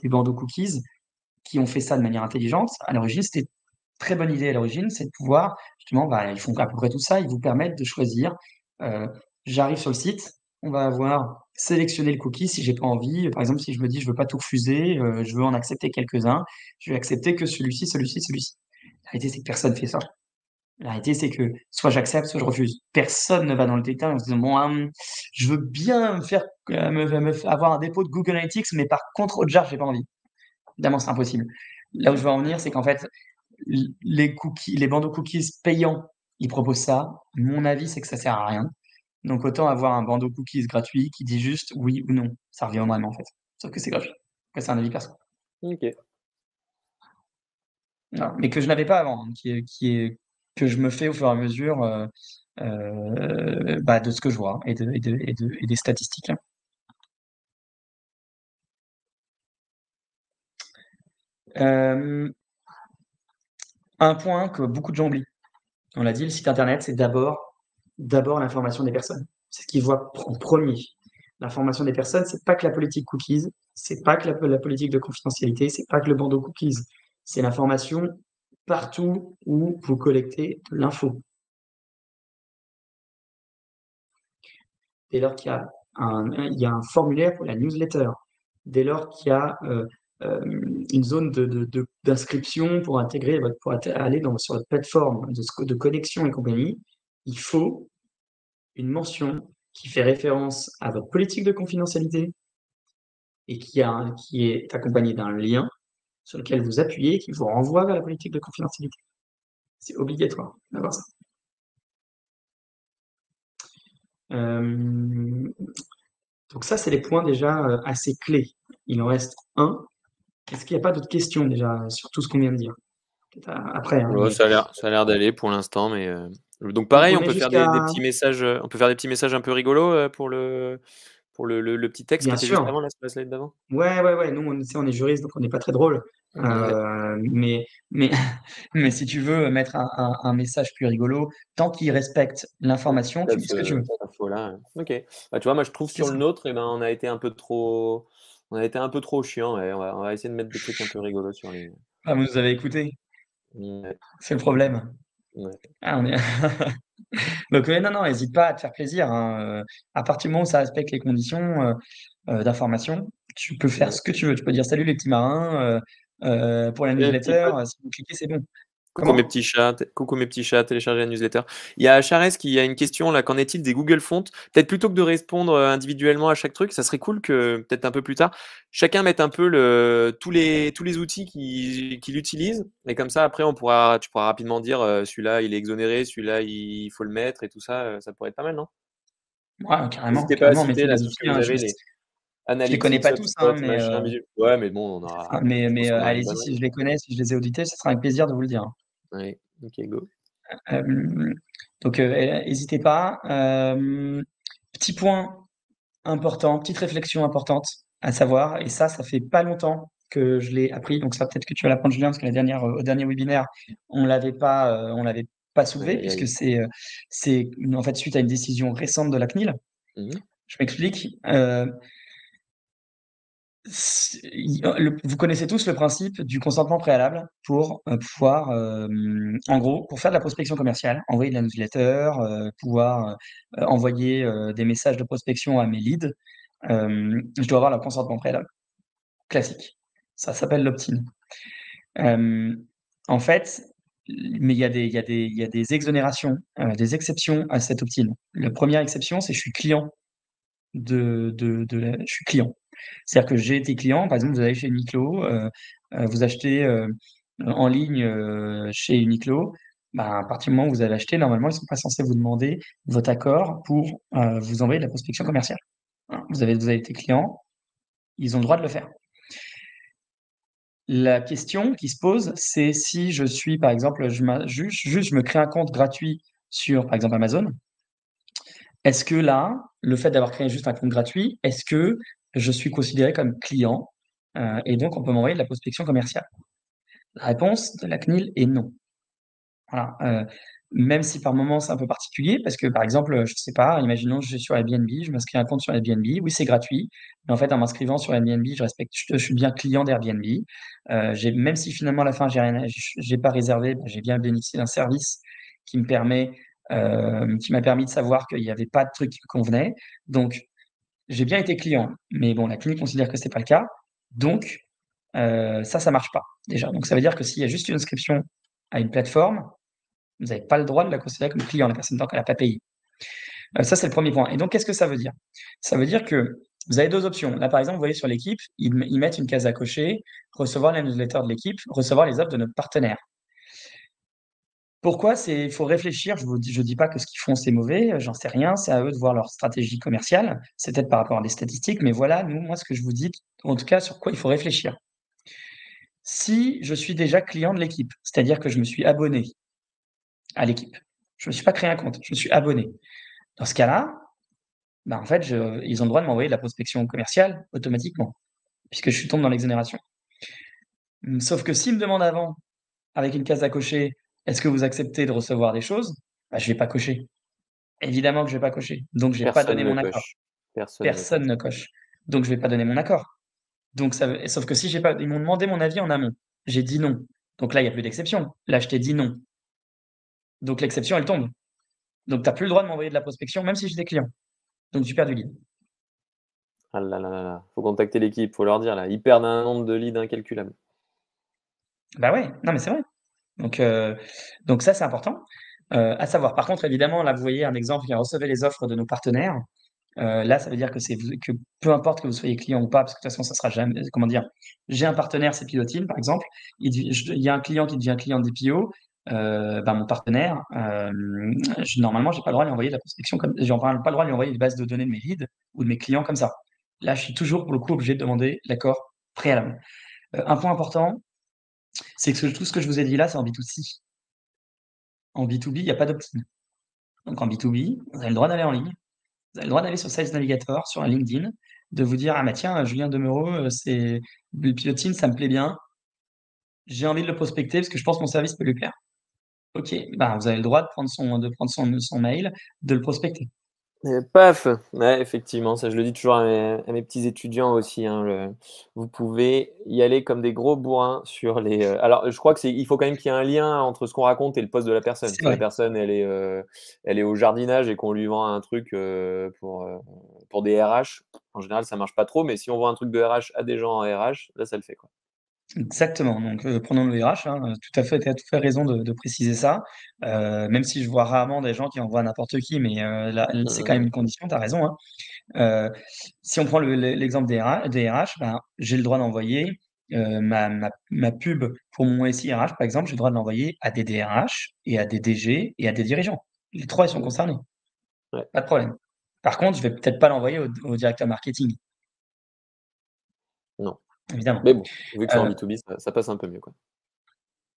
bandeaux cookies qui ont fait ça de manière intelligente. À l'origine, c'était une très bonne idée à l'origine, c'est de pouvoir, justement, ils font à peu près tout ça, ils vous permettent de choisir. J'arrive sur le site, on va avoir sélectionné le cookie si j'ai pas envie. Par exemple, si je me dis je veux pas tout refuser, je veux en accepter quelques-uns, je vais accepter que celui-ci, celui-ci, celui-ci. La réalité, c'est que personne fait ça. La réalité, c'est que soit j'accepte, soit je refuse. Personne ne va dans le détail en se disant, bon, je veux bien avoir un dépôt de Google Analytics, mais par contre, Hotjar, j'ai pas envie. Évidemment, c'est impossible. Là où je veux en venir, c'est qu'en fait, les bandeaux cookies payants, ils proposent ça. Mon avis, c'est que ça sert à rien. Donc, autant avoir un bandeau cookies gratuit qui dit juste oui ou non. Ça revient au même, en fait. Sauf que c'est gratuit. Après, c'est un avis perso. Ok. Non, mais que je n'avais pas avant, hein, que je me fais au fur et à mesure de ce que je vois et des statistiques. Un point que beaucoup de gens oublient. On l'a dit, le site internet, c'est d'abord l'information des personnes. C'est ce qu'ils voient en premier. L'information des personnes, c'est pas que la politique cookies, c'est pas que la politique de confidentialité, c'est pas que le bandeau cookies. C'est l'information partout où vous collectez de l'info. Dès lors qu'il y a un formulaire pour la newsletter, dès lors qu'il y a une zone d'inscription pour intégrer, pour aller sur votre plateforme de connexion et compagnie, il faut une mention qui fait référence à votre politique de confidentialité et qui est accompagnée d'un lien sur lequel vous appuyez et qui vous renvoie vers la politique de confidentialité. C'est obligatoire d'avoir ça. Donc ça, c'est les points déjà assez clés. Il en reste un. Est-ce qu'il n'y a pas d'autres questions déjà sur tout ce qu'on vient de dire? Après, hein, Ouais, ça a l'air d'aller pour l'instant, mais donc pareil, on peut faire des petits messages, on peut faire des petits messages un peu rigolos pour le petit texte qui était juste avant, là, sur la slide d'avant. Ouais. Nous, on est juriste, donc on n'est pas très drôle. Mais si tu veux mettre un message plus rigolo, tant qu'il respecte l'information, tu mets ce que tu veux. Là. Ok. Bah, tu vois, moi je trouve sur le nôtre, on a été un peu trop chiant. Ouais. On va essayer de mettre des trucs un peu rigolos sur les. Ah, vous nous avez écoutés. Ouais. C'est le problème. Ouais. Ah, donc non, n'hésite pas à te faire plaisir. Hein. À partir du moment où ça respecte les conditions d'information, tu peux faire Ouais. ce que tu veux. Tu peux dire salut les petits marins pour la Et petit newsletter. pote. Si vous cliquez, c'est bon. Coucou mes Comment? petits chats, téléchargez la newsletter. Il y a Charès qui a une question là, qu'en est-il des Google Fonts? Peut-être plutôt que de répondre individuellement à chaque truc, ça serait cool que peut-être un peu plus tard, chacun mette un peu tous les outils qu'il utilise, et comme ça après tu pourras rapidement dire celui-là il est exonéré, celui-là il faut le mettre et tout ça, ça pourrait être pas mal, non? Ouais, carrément, N'hésitez pas à carrément. citer Mettez là des tout ce que outils. vous Hein, avez, les je les connais Analytics, pas tous, hein, HubSpot, machin, visuel. Ouais, mais bon, mais, je pense qu'on aura une allez-y, bonne si je réponse. les connais, si je les ai audités, ce sera avec plaisir de vous le dire. Ouais, ok, go. Euh, donc, n'hésitez pas. Petit point important, petite réflexion importante à savoir, et ça fait pas longtemps que je l'ai appris, donc ça peut-être que tu vas l'apprendre Julien, parce que au dernier webinaire, on l'avait pas Aïe, soulevé, aïe, puisque aïe. en fait suite à une décision récente de la CNIL. Mhm. Je m'explique. Vous connaissez tous le principe du consentement préalable pour pouvoir, en gros, pour faire de la prospection commerciale, envoyer de la newsletter, pouvoir envoyer des messages de prospection à mes leads. Je dois avoir le consentement préalable. Classique. Ça s'appelle l'opt-in. En fait, mais il y a des exonérations, des exceptions à cette opt-in. La première exception, c'est je suis client je suis client. C'est-à-dire que j'ai été client, par exemple, vous allez chez Uniqlo, vous achetez en ligne chez Uniqlo, bah, à partir du moment où vous avez acheté, normalement, ils ne sont pas censés vous demander votre accord pour vous envoyer de la prospection commerciale. Hein, vous avez été client, ils ont le droit de le faire. La question qui se pose, c'est si je suis, par exemple, juste je me crée un compte gratuit sur, par exemple, Amazon. Est-ce que là, le fait d'avoir créé juste un compte gratuit, est-ce que je suis considéré comme client et donc on peut m'envoyer de la prospection commerciale? La réponse de la CNIL est non. Voilà, même si par moment c'est un peu particulier parce que, par exemple, je sais pas, imaginons je suis sur Airbnb, je m'inscris à un compte sur Airbnb, oui, c'est gratuit, mais en fait, en m'inscrivant sur Airbnb, je suis bien client d'Airbnb. Même si finalement à la fin j'ai pas réservé, bah, j'ai bien bénéficié d'un service qui me permet, qui m'a permis de savoir qu'il y avait pas de truc qui me convenait. Donc j'ai bien été client, mais bon, la CNIL considère que c'est pas le cas. Donc ça marche pas déjà. Donc ça veut dire que s'il y a juste une inscription à une plateforme, vous n'avez pas le droit de la considérer comme client, la personne, tant qu'elle n'a pas payé. Ça, c'est le premier point. Et donc, qu'est-ce que ça veut dire? Ça veut dire que vous avez deux options. Là, par exemple, vous voyez sur l'équipe, ils mettent une case à cocher, recevoir la newsletter de l'équipe, recevoir les offres de notre partenaire. Pourquoi il faut réfléchir. Je dis pas que ce qu'ils font, c'est mauvais, j'en sais rien. C'est à eux de voir leur stratégie commerciale. C'est peut-être par rapport à des statistiques, mais voilà, moi, ce que je vous dis, en tout cas, sur quoi il faut réfléchir. Si je suis déjà client de l'équipe, c'est-à-dire que je me suis abonné à l'équipe, je ne me suis pas créé un compte, je me suis abonné. Dans ce cas-là, bah, en fait, ils ont le droit de m'envoyer de la prospection commerciale automatiquement, puisque je tombe dans l'exonération. Sauf que s'ils me demandent avant, avec une case à cocher, est-ce que vous acceptez de recevoir des choses? Bah, je vais pas cocher. Évidemment que je vais pas cocher. Donc, je vais pas Personne donner ne mon accord. coche. Personne ne Personne coche. ne coche. Donc, je vais pas donner mon accord. Donc, sauf que si j'ai pas, ils m'ont demandé mon avis en amont. J'ai dit non. Donc là, il y a plus d'exception. Là, je t'ai dit non. Donc, l'exception, elle tombe. Donc, tu n'as plus le droit de m'envoyer de la prospection, même si j'étais client. Donc, tu perds du lead. Ah là là là là. Faut contacter l'équipe, faut leur dire là. Ils perdent un nombre de leads incalculable. Bah ouais, non, mais c'est vrai. Donc ça, c'est important. À savoir. Par contre, évidemment, là, vous voyez un exemple qui a recevait les offres de nos partenaires. Là, ça veut dire que peu importe que vous soyez client ou pas, parce que de toute façon, ça sera jamais, comment dire, j'ai un partenaire, c'est Pilotin, par exemple. Il y a un client qui devient client d'EPO, ben, mon partenaire, normalement, j'ai pas le droit de lui envoyer de la prospection j'ai pas le droit de lui envoyer des bases de données de mes leads ou de mes clients comme ça. Là, je suis toujours, pour le coup, obligé de demander l'accord préalable. Un point important, c'est que tout ce que je vous ai dit là, c'est en B2C. En B2B, il n'y a pas d'opt-in. Donc en B2B, vous avez le droit d'aller en ligne, vous avez le droit d'aller sur Sales Navigator, sur un LinkedIn, de vous dire: ah bah tiens, Julien Demereau, c'est le piloting, ça me plaît bien, j'ai envie de le prospecter parce que je pense que mon service peut lui plaire. Ok, bah vous avez le droit de prendre son mail, de le prospecter. Et paf! Ouais, effectivement, ça je le dis toujours à mes petits étudiants aussi, hein, vous pouvez y aller comme des gros bourrins sur les, alors je crois il faut quand même qu'il y ait un lien entre ce qu'on raconte et le poste de la personne. C'est Si la vrai. personne elle est au jardinage et qu'on lui vend un truc, pour des RH, en général, ça marche pas trop, mais si on voit un truc de RH à des gens en RH, là, ça le fait, quoi. Exactement, donc prenons le RH, hein, tout à fait, tu as tout à fait raison de préciser ça. Même si je vois rarement des gens qui envoient n'importe qui, mais là, c'est quand même une condition, tu as raison, hein. Si on prend l'exemple des RH, ben, j'ai le droit d'envoyer, ma pub pour mon SI RH, par exemple, j'ai le droit de l'envoyer à des DRH et à des DG et à des dirigeants. Les 3 ils sont concernés, Ouais. pas de problème. Par contre, je vais peut-être pas l'envoyer au directeur marketing, Non. évidemment. Mais bon, vu que c'est en Heu B2B, ça passe un peu mieux, quoi.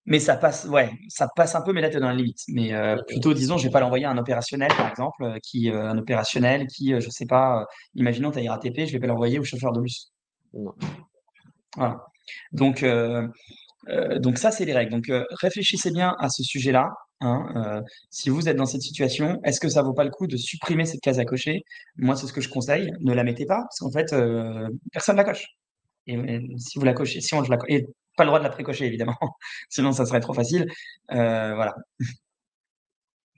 Mais ça passe, ouais, ça passe un peu, mais là, tu es dans la limite. Mais plutôt, disons, je vais pas l'envoyer à un opérationnel, par exemple, un opérationnel qui, je sais pas, imaginons, tu as une RATP, je vais pas l'envoyer au chauffeur de bus. Non. Voilà. Donc ça, c'est les règles. Donc réfléchissez bien à ce sujet-là, hein, si vous êtes dans cette situation, est-ce que ça vaut pas le coup de supprimer cette case à cocher? Moi, c'est ce que je conseille, ne la mettez pas parce qu'en fait, personne la coche. Et si vous la cochez, si on je la co et pas le droit de la précocher évidemment, sinon ça serait trop facile. Voilà.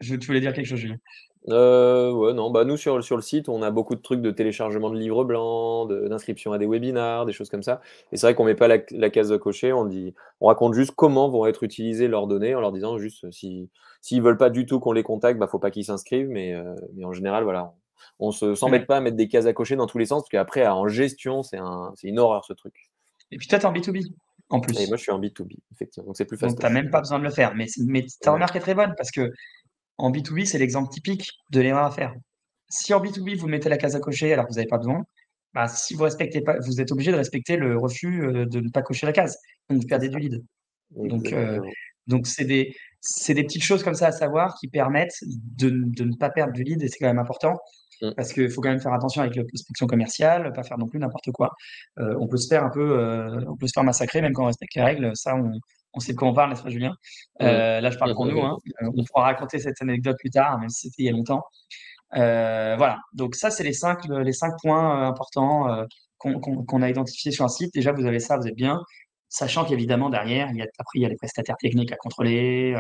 Tu voulais dire quelque chose, Julien? Ouais, non, bah, nous, sur le site, on a beaucoup de trucs de téléchargement de livres blancs, d'inscription à des webinars, des choses comme ça. Et c'est vrai qu'on met pas la case à cocher, on raconte juste comment vont être utilisées leurs données en leur disant juste s'ils veulent pas du tout qu'on les contacte, bah, faut pas qu'ils s'inscrivent. Mais en général, voilà, on s'embête Ouais. pas à mettre des cases à cocher dans tous les sens, parce qu'après, en gestion, c'est une horreur, ce truc. Et puis toi, tu es en B2B, en Et plus, moi, je suis en B2B, effectivement, donc c'est plus donc tu as fastoche. même pas besoin de le faire. Mais ta Ouais. remarque est très bonne parce qu'en B2B, c'est l'exemple typique de l'erreur à faire. Si en B2B, vous mettez la case à cocher alors que vous avez pas besoin, bah, si vous respectez pas, vous êtes obligé de respecter le refus, de ne pas cocher la case, donc vous C'est perdez ça, du lead. Donc exactement. donc c'est des petites choses comme ça à savoir qui permettent de ne pas perdre du lead et c'est quand même important. Mmh. Parce qu'il faut quand même faire attention avec la prospection commerciale, pas faire non plus n'importe quoi. On peut se faire un peu, on peut se faire massacrer même quand on respecte les règles. Ça, on sait de quoi on parle, n'est-ce pas, Julien? Mmh. Là, je parle pour nous, hein. On pourra raconter cette anecdote plus tard, même si c'était il y a longtemps. Voilà. Donc ça, c'est les cinq points importants qu'on a identifiés sur un site. Déjà, vous avez ça, vous êtes bien. Sachant qu'évidemment, derrière, après, il y a les prestataires techniques à contrôler.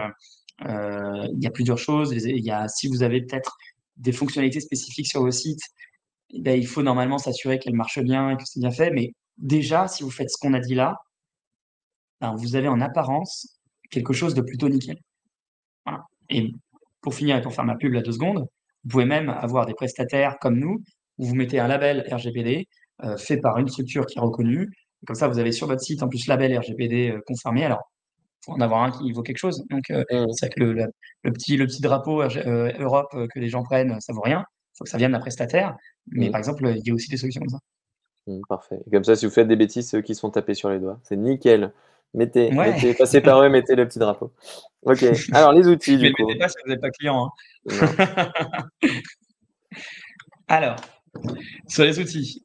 Il y a plusieurs choses. Si vous avez peut-être des fonctionnalités spécifiques sur vos sites, eh ben, il faut normalement s'assurer qu'elles marchent bien et que c'est bien fait. Mais déjà, si vous faites ce qu'on a dit là, ben, vous avez en apparence quelque chose de plutôt nickel. Voilà. Et pour finir et pour faire ma pub là 2 secondes, vous pouvez même avoir des prestataires comme nous, où vous mettez un label RGPD, fait par une structure qui est reconnue. Comme ça, vous avez sur votre site en plus label RGPD, confirmé. Alors, faut en avoir un qui vaut quelque chose. Donc, Mmh. c'est vrai que le petit drapeau Europe que les gens prennent, ça vaut rien. Il faut que ça vienne d'un prestataire. Mais Mmh. par exemple, il y a aussi des solutions comme ça. Parfait. Et comme ça, si vous faites des bêtises, c'est eux qui se font taper sur les doigts. C'est nickel. Ouais, Passez par eux, mettez le petit drapeau. OK. Alors les outils mais du le mettez coup. pas si vous n'êtes pas client, Non. hein. Alors, sur les outils,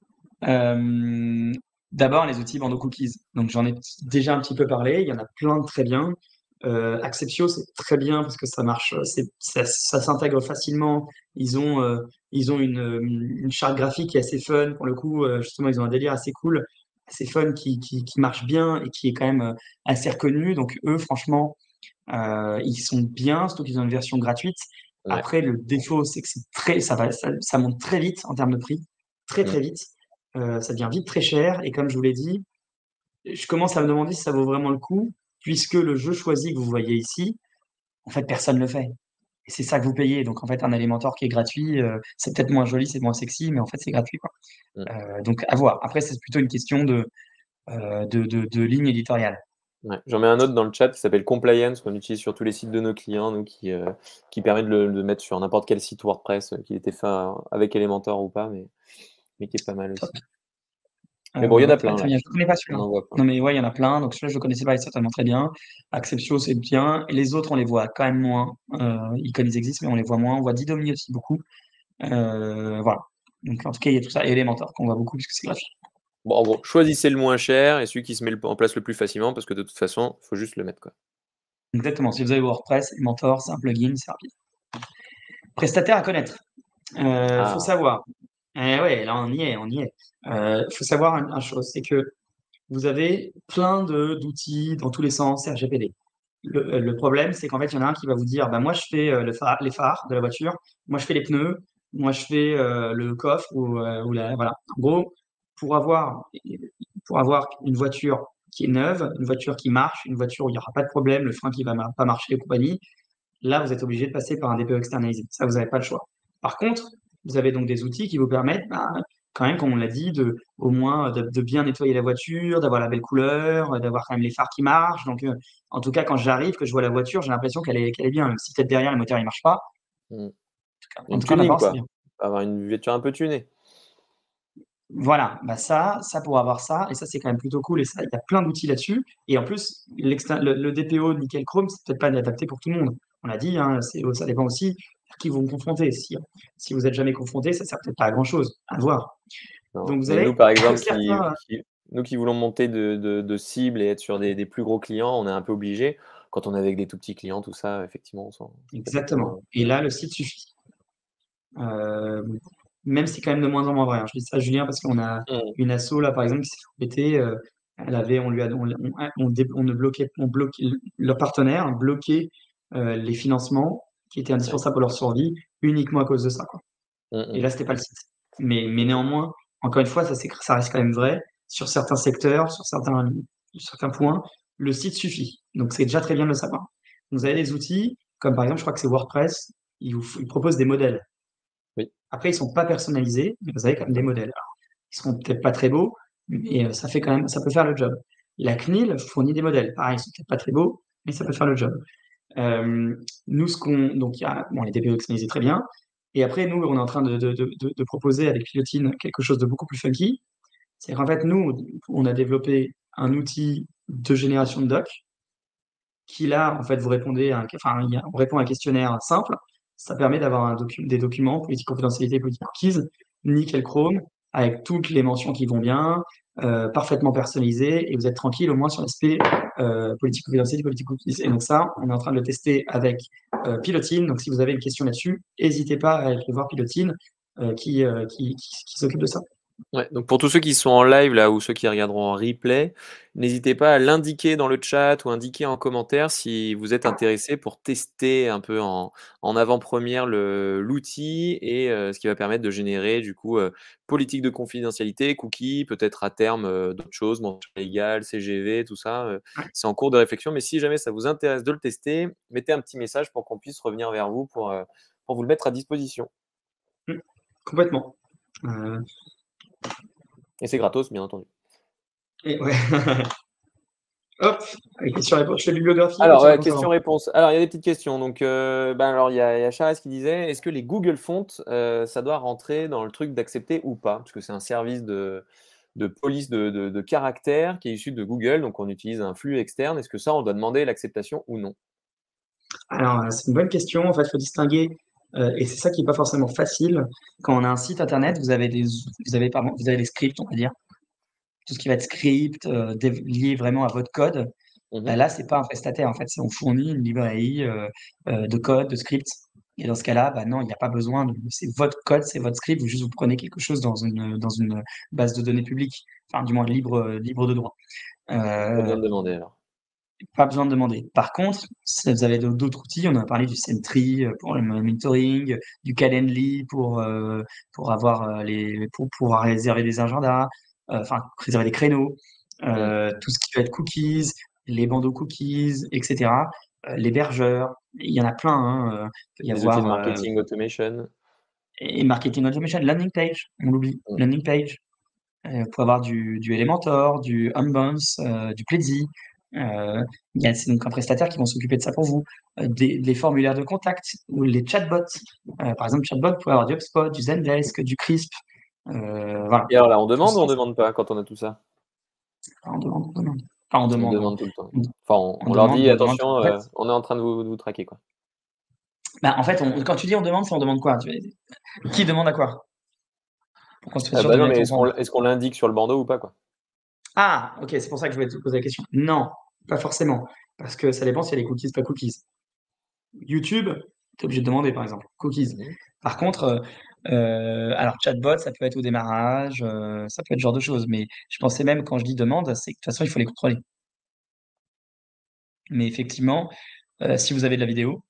d'abord les outils bandeau cookies. Donc j'en ai déjà un petit peu parlé, il y en a plein de très bien. Acceptio, c'est très bien parce que ça marche, ça s'intègre facilement. Ils ont une charte graphique qui est assez fun pour le coup, justement ils ont un délire assez cool, assez fun qui marche bien et qui est quand même, assez reconnu. Donc eux franchement, ils sont bien, surtout qu'ils ont une version gratuite. Ouais. Après, le défaut, c'est que ça monte très vite en termes de prix, très Mmh. très vite. Ça devient vite très cher. Et comme je vous l'ai dit, je commence à me demander si ça vaut vraiment le coup, puisque le jeu choisi que vous voyez ici, en fait, personne ne le fait. Et c'est ça que vous payez. Donc, en fait, un Elementor qui est gratuit, c'est peut-être moins joli, c'est moins sexy, mais en fait, c'est gratuit, quoi. Mmh. Donc, à voir. Après, c'est plutôt une question de ligne éditoriale. Ouais. J'en mets un autre dans le chat qui s'appelle Compliance, qu'on utilise sur tous les sites de nos clients, nous, qui permet de mettre sur n'importe quel site WordPress, qu'il était fait avec Elementor ou pas, mais qui est pas mal Top. aussi. Mais bon, il y en a Très, plein très là. bien. Je ne connais pas On celui-là. en voit plein. Non, mais ouais, il y en a plein. Donc celui-là, je ne le connaissais pas, il est certainement très bien. Acceptio, c'est bien. Et les autres, on les voit quand même moins. Ils existent, mais on les voit moins. On voit Didomi aussi beaucoup. Voilà. Donc en tout cas, il y a tout ça. Et Elementor qu'on voit beaucoup puisque c'est gratuit. Bon, en gros, choisissez le moins cher et celui qui se met en place le plus facilement, parce que de toute façon, il faut juste le mettre, quoi. Exactement. Si vous avez WordPress, Elementor, c'est un plugin, c'est rapide. Prestataire à connaître. Faut Ah, savoir. Eh ouais, là, on y est, on y est. Faut savoir une chose, c'est que vous avez plein d'outils dans tous les sens RGPD. Le problème, c'est qu'en fait, il y en a un qui va vous dire, bah, moi, je fais les phares de la voiture, moi, je fais les pneus, moi je fais le coffre ou voilà. En gros, pour avoir, pour avoir une voiture qui est neuve, une voiture qui marche, une voiture où il n'y aura pas de problème, le frein qui va pas marcher et compagnie, là vous êtes obligé de passer par un DPO externalisé. Ça, vous n'avez pas le choix. Par contre, vous avez donc des outils qui vous permettent, bah, quand même, comme on l'a dit, au moins de bien nettoyer la voiture, d'avoir la belle couleur, d'avoir quand même les phares qui marchent. Donc, en tout cas, quand j'arrive, que je vois la voiture, j'ai l'impression qu'elle est bien, même si peut-être derrière le moteur il marche pas. Mmh. En Une tout cas, en tuning, apparence, c'est quoi. bien. Avoir une voiture un peu tunée. Voilà, bah ça pour avoir ça, et ça c'est quand même plutôt cool, et ça, il y a plein d'outils là-dessus. Et en plus, le DPO nickel chrome, c'est peut-être pas adapté pour tout le monde. On l'a dit, hein, ça dépend aussi à qui vous vous confrontez. Si vous êtes jamais confronté, ça sert peut-être pas à grand-chose, à voir. Non. Donc vous Mais nous, avez par exemple, certains. nous qui voulons monter de cibles et être sur des plus gros clients, on est un peu obligé. Quand on est avec des tout petits clients, tout ça, effectivement, ça peut être plus Exactement. loin. Et là, le site suffit. Euh, Même si c'est quand même de moins en moins vrai, hein. Je dis ça à Julien parce qu'on a Mmh. une asso là, par exemple, qui s'est fait embêter, on lui a, on ne bloquait, on bloquait, leur partenaire bloquait les financements qui étaient Ouais. indispensables pour leur survie uniquement à cause de ça, quoi. Mmh Et mh. là, c'était pas le site. Mais néanmoins, encore une fois, ça reste quand même vrai sur certains secteurs, sur certains points. Le site suffit. Donc, c'est déjà très bien de le savoir. Vous avez des outils, comme par exemple, je crois que c'est WordPress, il propose des modèles. Oui. Après, ils sont pas personnalisés, mais vous avez quand même des modèles. Alors, ils seront peut-être pas très beaux, mais ça fait quand même, ça peut faire le job. La CNIL fournit des modèles. Pareil, ils sont peut-être pas très beaux, mais ça peut faire le job. Euh, Nous, donc il y a, bon, les TPE personnalisés très bien. Et après, nous, on est en train de proposer avec Pilotine quelque chose de beaucoup plus funky. C'est qu'en fait, nous, on a développé un outil de génération de doc qui là, en fait, vous répondez enfin, on répond à un questionnaire simple. Ça permet d'avoir des documents, politique confidentialité, politique cookies, nickel chrome, avec toutes les mentions qui vont bien, parfaitement personnalisées, et vous êtes tranquille au moins sur l'aspect politique confidentialité, politique cookies. Et donc ça, on est en train de le tester avec Pilotine. Donc si vous avez une question là-dessus, n'hésitez pas à aller voir Pilotine qui s'occupe de ça. Ouais, donc pour tous ceux qui sont en live là ou ceux qui regarderont en replay, n'hésitez pas à l'indiquer dans le chat ou indiquer en commentaire si vous êtes intéressé pour tester un peu en avant-première l'outil et ce qui va permettre de générer du coup politique de confidentialité, cookies, peut-être à terme d'autres choses, mention légale, CGV, tout ça. Ouais. C'est en cours de réflexion, mais si jamais ça vous intéresse de le tester, mettez un petit message pour qu'on puisse revenir vers vous pour vous le mettre à disposition. Mm. Complètement. Euh, Et c'est gratos, bien entendu. et ouais. Hop, question-réponse. Je fais bibliographie, Alors, question-réponse avant. question-réponse. Alors, il y a des petites questions. Donc, alors, il y a Charles qui disait, est-ce que les Google Fonts, ça doit rentrer dans le truc d'accepter ou pas? Parce que c'est un service de police de caractère qui est issu de Google, donc on utilise un flux externe. Est-ce que ça, on doit demander l'acceptation ou non? Alors, c'est une bonne question. En fait, il faut distinguer, et c'est ça qui n'est pas forcément facile. Quand on a un site internet, vous avez des scripts, on va dire. Tout ce qui va être script, lié vraiment à votre code. Bah, Mhm. là, c'est pas un prestataire. En fait, on fournit une librairie de code, de script. Et dans ce cas-là, bah non, il n'y a pas besoin c'est votre code, c'est votre script. Vous juste vous prenez quelque chose dans une base de données publique, enfin, du moins libre de droit. Donc, pas Euh, besoin de demander alors. Pas besoin de demander. Par contre, si vous avez d'autres outils, on a parlé du Sentry pour le monitoring, du Calendly pour avoir pour pouvoir réserver des agendas, enfin réserver des créneaux, Mm. tout ce qui peut être cookies, les bandeaux cookies, etc. L'hébergeur, il y en a plein, hein. Il peut y Des outils de avoir marketing automation. et marketing automation, landing page, on l'oublie, Mm. landing page. Pour avoir du Elementor, du Unbounce, du Pledzi. C'est donc un prestataire qui vont s'occuper de ça pour vous. Des formulaires de contact ou les chatbots. Par exemple, chatbot, vous pouvez avoir du HubSpot, du Zendesk, du Crisp. Voilà. Et alors là, on Tout demande ou ça, on demande pas quand on a tout ça? on demande, on demande. Enfin, on On demande. demande tout le temps. On, Enfin, on leur dit, on demande. attention, En fait, on est en train de vous traquer, quoi. quand tu dis on demande, c'est on demande quoi? Qui demande à quoi? Pour qu'on soit sûr Bah de non, bien mais comprendre. est-ce qu'on l'indique sur le bandeau ou pas, quoi? Ah, ok, c'est pour ça que je voulais te poser la question. Non, pas forcément. Parce que ça dépend s'il y a les cookies, pas cookies. YouTube, tu es obligé de demander, par exemple, cookies. Mhm. Par contre, alors chatbot, ça peut être au démarrage, ça peut être ce genre de choses. Mais je pensais même, quand je dis demande, c'est que de toute façon, il faut les contrôler. Mais effectivement, si vous avez de la vidéo,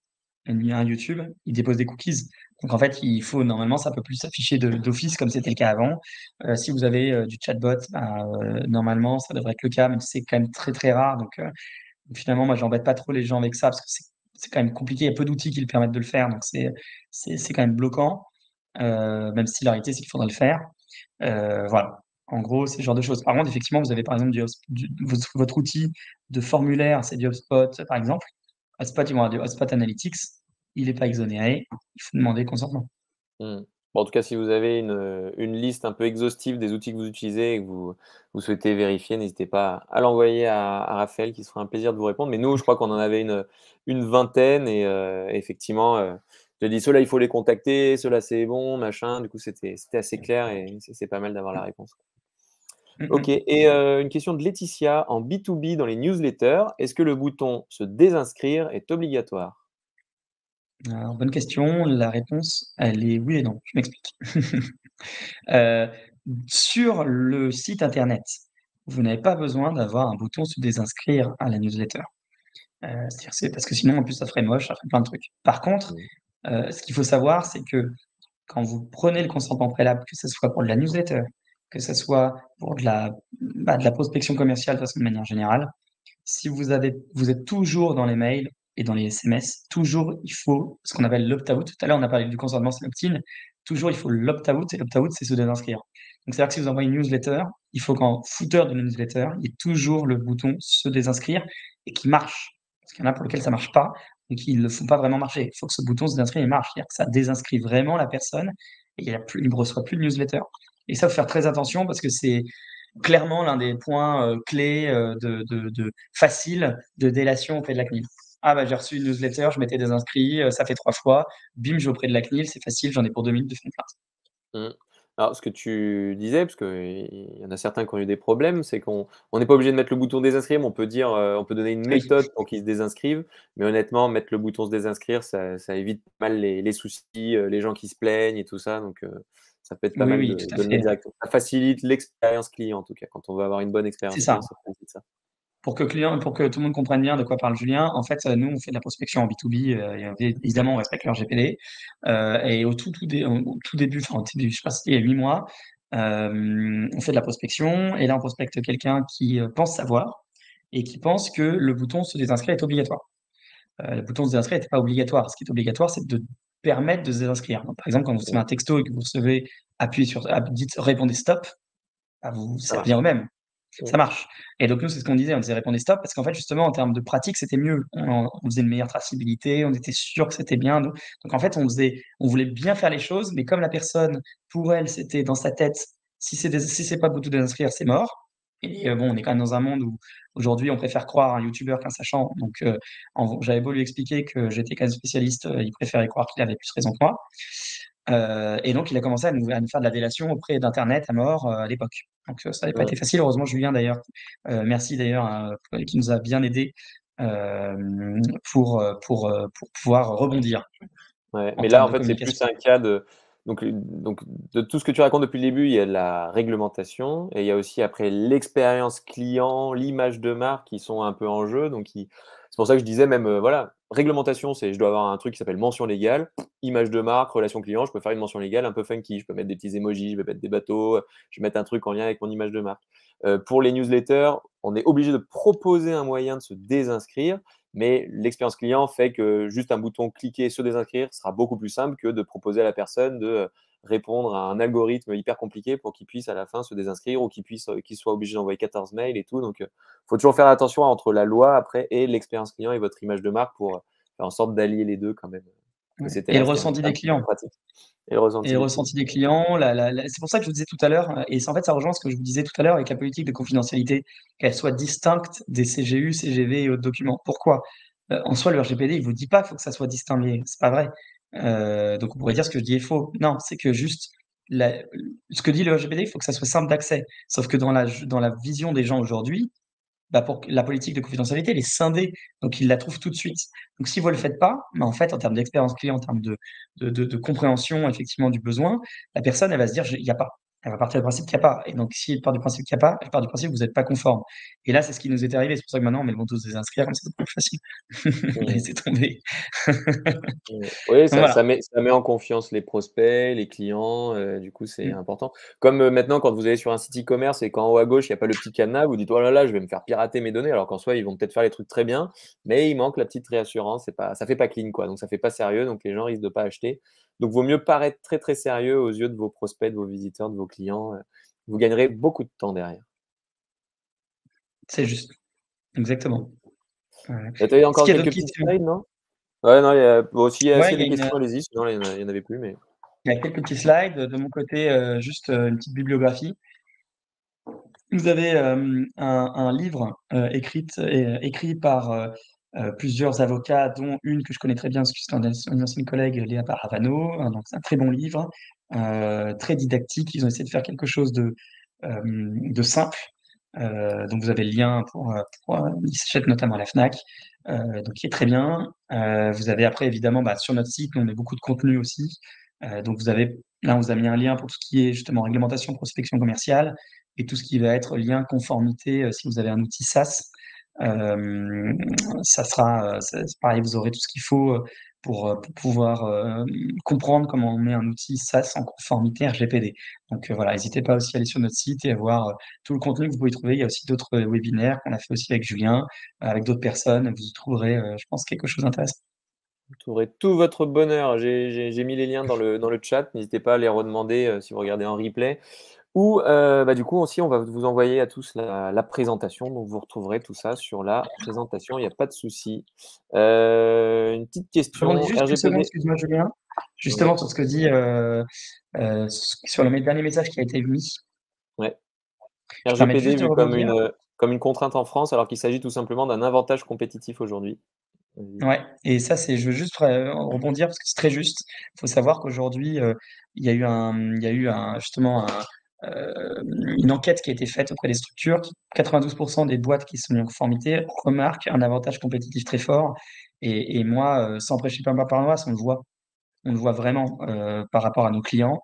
un YouTube, il dépose des cookies. Donc en fait, il faut normalement, ça peut plus s'afficher d'office comme c'était le cas avant. Si vous avez du chatbot, normalement, ça devrait être le cas, mais c'est quand même très très rare. Donc finalement, moi, j'embête pas trop les gens avec ça parce que c'est quand même compliqué. Il y a peu d'outils qui le permettent de le faire, donc c'est quand même bloquant. Même si la réalité, c'est qu'il faudrait le faire. Voilà. En gros, c'est ce genre de choses. Par contre, effectivement, vous avez par exemple votre outil de formulaire, c'est du HubSpot, par exemple. HubSpot, ils vont avoir du HubSpot Analytics. Il n'est pas exonéré. Il faut demander consentement. Mmh. Bon, en tout cas, si vous avez une liste un peu exhaustive des outils que vous utilisez et que vous souhaitez vérifier, n'hésitez pas à l'envoyer à Raphaël, qui se fera un plaisir de vous répondre. Mais nous, je crois qu'on en avait une vingtaine et effectivement, j'ai dit ceux-là, il faut les contacter, ceux-là, c'est bon, machin. Du coup, c'était assez clair et c'est pas mal d'avoir la réponse. Ok, et une question de Laetitia. En B2B, dans les newsletters, est-ce que le bouton se désinscrire est obligatoire? Alors, bonne question. La réponse, elle est oui et non. Je m'explique. Euh, sur le site internet, vous n'avez pas besoin d'avoir un bouton se désinscrire à la newsletter. C'est-à-dire c'est parce que sinon, en plus, ça ferait moche, ça ferait plein de trucs. Par contre, ce qu'il faut savoir, c'est que quand vous prenez le consentement préalable, que ce soit pour de la newsletter, que ce soit pour de la prospection commerciale de façon de manière générale, si vous êtes toujours dans les mails et dans les SMS, toujours il faut ce qu'on appelle l'opt-out. Tout à l'heure, on a parlé du consentement, c'est l'opt-in. Toujours, il faut l'opt-out, et l'opt-out, c'est se désinscrire. Donc, c'est-à-dire que si vous envoyez une newsletter, il faut qu'en footer de la newsletter, il y ait toujours le bouton se désinscrire et qui marche. Parce qu'il y en a pour lesquels ça marche pas, et qui ne le font pas vraiment marcher. Il faut que ce bouton se désinscrire et marche. C'est-à-dire que ça désinscrit vraiment la personne et il ne reçoit plus de newsletter. Et ça, il faut faire très attention parce que c'est clairement l'un des points clés facile de délation auprès de la CNIL. Ah bah j'ai reçu une newsletter, je m'étais désinscrit, ça fait 3 fois, bim, je vais auprès de la CNIL, c'est facile, j'en ai pour 2 minutes de faire une plainte. Mmh. Alors, ce que tu disais, parce qu'il y en a certains qui ont eu des problèmes, c'est qu'on n'est pas obligé de mettre le bouton désinscrire, mais on peut dire, on peut donner une Oui, méthode pour qu'ils se désinscrivent. Mais honnêtement, mettre le bouton se désinscrire, ça évite pas mal les soucis, les gens qui se plaignent et tout ça. Donc, ça peut être pas oui, mal oui, de tout à le mettre fait. directement. Ça facilite l'expérience client, en tout cas. Quand on veut avoir une bonne C'est expérience ça. client, ça facilite ça. Pour que tout le monde comprenne bien de quoi parle Julien, en fait, nous, on fait de la prospection en B2B, et évidemment, on respecte le RGPD. Et au tout début, enfin, je sais pas si c'était il y a 8 mois, on fait de la prospection, et là, on prospecte quelqu'un qui pense savoir, et qui pense que le bouton se désinscrire est obligatoire. Le bouton se désinscrire n'était pas obligatoire. Ce qui est obligatoire, c'est de permettre de se désinscrire. Donc, par exemple, quand vous recevez Mmh. un texto et que vous recevez, dites répondez stop, bah, Ça ça revient marche. au même. Mmh. Ça marche. Et donc, nous, c'est ce qu'on disait, on disait répondez stop, parce qu'en fait, justement, en termes de pratique, c'était mieux. On faisait une meilleure traçabilité, on était sûr que c'était bien. Donc, en fait, on voulait bien faire les choses, mais comme la personne, pour elle, c'était dans sa tête, si c'est pas le bouton d'inscrire, c'est mort. Et bon, on est quand même dans un monde où aujourd'hui, on préfère croire un youtubeur qu'un sachant. Donc, j'avais beau lui expliquer que j'étais quand même spécialiste, il préférait croire qu'il avait plus raison que moi. Et donc, il a commencé à nous faire de la délation auprès d'Internet à mort à l'époque. Donc, ça n'avait pas été Mmh. facile. Heureusement, Julien, d'ailleurs, merci d'ailleurs, qui nous a bien aidés pour pouvoir rebondir Ouais, en mais là, termes en de fait, c'est communication. plus un cas de donc de tout ce que tu racontes depuis le début, il y a la réglementation et il y a aussi après l'expérience client, l'image de marque qui sont un peu en jeu. Donc c'est pour ça que je disais même, voilà, réglementation, c'est je dois avoir un truc qui s'appelle mention légale, image de marque, relation client, je peux faire une mention légale un peu funky, je peux mettre des petits emojis, je vais mettre des bateaux, je vais mettre un truc en lien avec mon image de marque. Pour les newsletters, on est obligé de proposer un moyen de se désinscrire. Mais l'expérience client fait que juste un bouton cliquer, se désinscrire sera beaucoup plus simple que de proposer à la personne de répondre à un algorithme hyper compliqué pour qu'il puisse à la fin se désinscrire ou qu'il soit obligé d'envoyer 14 mails et tout. Donc, il faut toujours faire attention entre la loi après et l'expérience client et votre image de marque pour faire en sorte d'allier les deux quand même. Mais Ouais. c'était Et le là, c'était ressenti un des petit peu clients. pratique. Et le Et ressenti le des clients. ressenti des clients, c'est pour ça que je vous disais tout à l'heure, et en fait, ça rejoint ce que je vous disais tout à l'heure avec la politique de confidentialité, qu'elle soit distincte des CGU, CGV et autres documents. Pourquoi? En soi, le RGPD, il vous dit pas qu'il faut que ça soit distingué. C'est pas vrai. Donc, on pourrait dire ce que je dis est faux. Non, c'est que juste, ce que dit le RGPD, il faut que ça soit simple d'accès. Sauf que dans la vision des gens aujourd'hui, bah pour la politique de confidentialité, elle est scindée, donc ils la trouvent tout de suite. Donc si vous ne le faites pas, bah en fait, en termes d'expérience client, en termes de compréhension effectivement du besoin, la personne, elle va se dire, il n'y a pas. Elle va partir du principe qu'il n'y a pas. Et donc, si elle part du principe qu'il n'y a pas, elle part du principe que vous n'êtes pas conforme. Et là, c'est ce qui nous est arrivé. C'est pour ça que maintenant, on met le bon tous des inscrits, comme ça, c'est plus facile. Mmh. Laissez tomber. Oui, Donc voilà. ça met en confiance les prospects, les clients, du coup, c'est Mm. important. Comme, maintenant, quand vous allez sur un site e-commerce et qu'en haut à gauche, il y a pas le petit cadenas, vous dites: «Oh là là, je vais me faire pirater mes données», alors qu'en soi, ils vont peut-être faire les trucs très bien, mais il manque la petite réassurance, ça fait pas clean, quoi, donc ça fait pas sérieux, donc les gens risquent de pas acheter. Donc vaut mieux paraître très, très sérieux aux yeux de vos prospects, de vos visiteurs, de vos clients, vous gagnerez beaucoup de temps derrière. C'est juste. Exactement. Ouais. Et tu as Est-ce encore qu'il y a quelques d'autres petites questions? slides, non? Ouais, non, il y a bon, s'il y a Ouais, des questions, allez-y, sinon il y en avait plus, mais il y a quelques petits slides. De mon côté, juste une petite bibliographie. Vous avez un livre écrit par plusieurs avocats, dont une que je connais très bien, parce que c'est une ancienne collègue, Léa Paravano. Donc, c'est un très bon livre, très didactique. Ils ont essayé de faire quelque chose de simple. Donc, vous avez le lien il s'achète notamment à la Fnac, donc qui est très bien. Vous avez après, évidemment, sur notre site, on met beaucoup de contenu aussi. Donc, là, on vous a mis un lien pour tout ce qui est justement réglementation, prospection commerciale et tout ce qui va être lien conformité. Si vous avez un outil SaaS, ça sera c'est pareil, vous aurez tout ce qu'il faut pour pouvoir comprendre comment on met un outil SaaS en conformité RGPD. Donc voilà, n'hésitez pas aussi à aller sur notre site et à voir tout le contenu que vous pouvez trouver. Il y a aussi d'autres webinaires qu'on a fait aussi avec Julien, avec d'autres personnes. Vous y trouverez, je pense, quelque chose d'intéressant. vous trouverez tout votre bonheur. J'ai mis les liens dans le chat, n'hésitez pas à les redemander, si vous regardez en replay. Ou, du coup aussi, on va vous envoyer à tous la présentation, donc vous retrouverez tout ça sur la présentation, il y a pas de souci. Une petite Je rebondis question juste une seconde, RGPD? excuse-moi Julien, Ouais, justement sur ce que dit, sur le dernier message qui a été mis. ouais. Je me permets RGPD juste de vu rebondir. comme une contrainte en France, alors qu'il s'agit tout simplement d'un avantage compétitif aujourd'hui. Vas-y. Ouais, et ça, je veux juste rebondir parce que c'est très juste. Il faut savoir qu'aujourd'hui, justement une enquête qui a été faite auprès des structures. 92% des boîtes qui sont en conformité remarquent un avantage compétitif très fort. Et moi, sans prêcher par ma paroisse, on le voit vraiment par rapport à nos clients.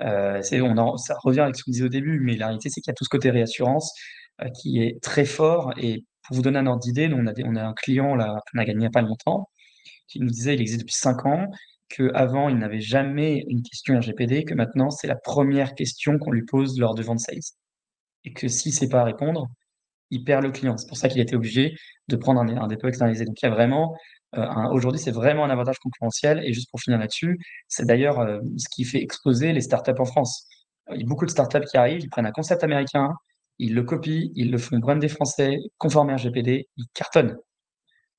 Ça revient avec ce qu'on disait au début, mais la réalité, c'est qu'il y a tout ce côté réassurance qui est très fort. Et pour vous donner un ordre d'idée, nous, on a un client là, qu'on a gagné il n'y a pas longtemps, qui nous disait, il existe depuis 5 ans, qu'avant, il n'avait jamais une question RGPD, que maintenant, c'est la première question qu'on lui pose lors de vente sales. Et que s'il ne sait pas répondre, il perd le client. C'est pour ça qu'il a été obligé de prendre un dépôt externalisé. Donc, il y a vraiment, aujourd'hui, c'est vraiment un avantage concurrentiel. Et juste pour finir là-dessus, c'est d'ailleurs ce qui fait exploser les startups en France. Il y a beaucoup de startups qui arrivent, ils prennent un concept américain, ils le copient, ils le font brander français, conforme RGPD, ils cartonnent.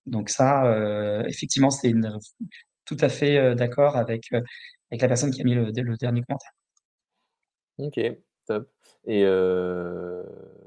Donc ça, effectivement, tout à fait d'accord avec la personne qui a mis le dernier commentaire. OK, top. Et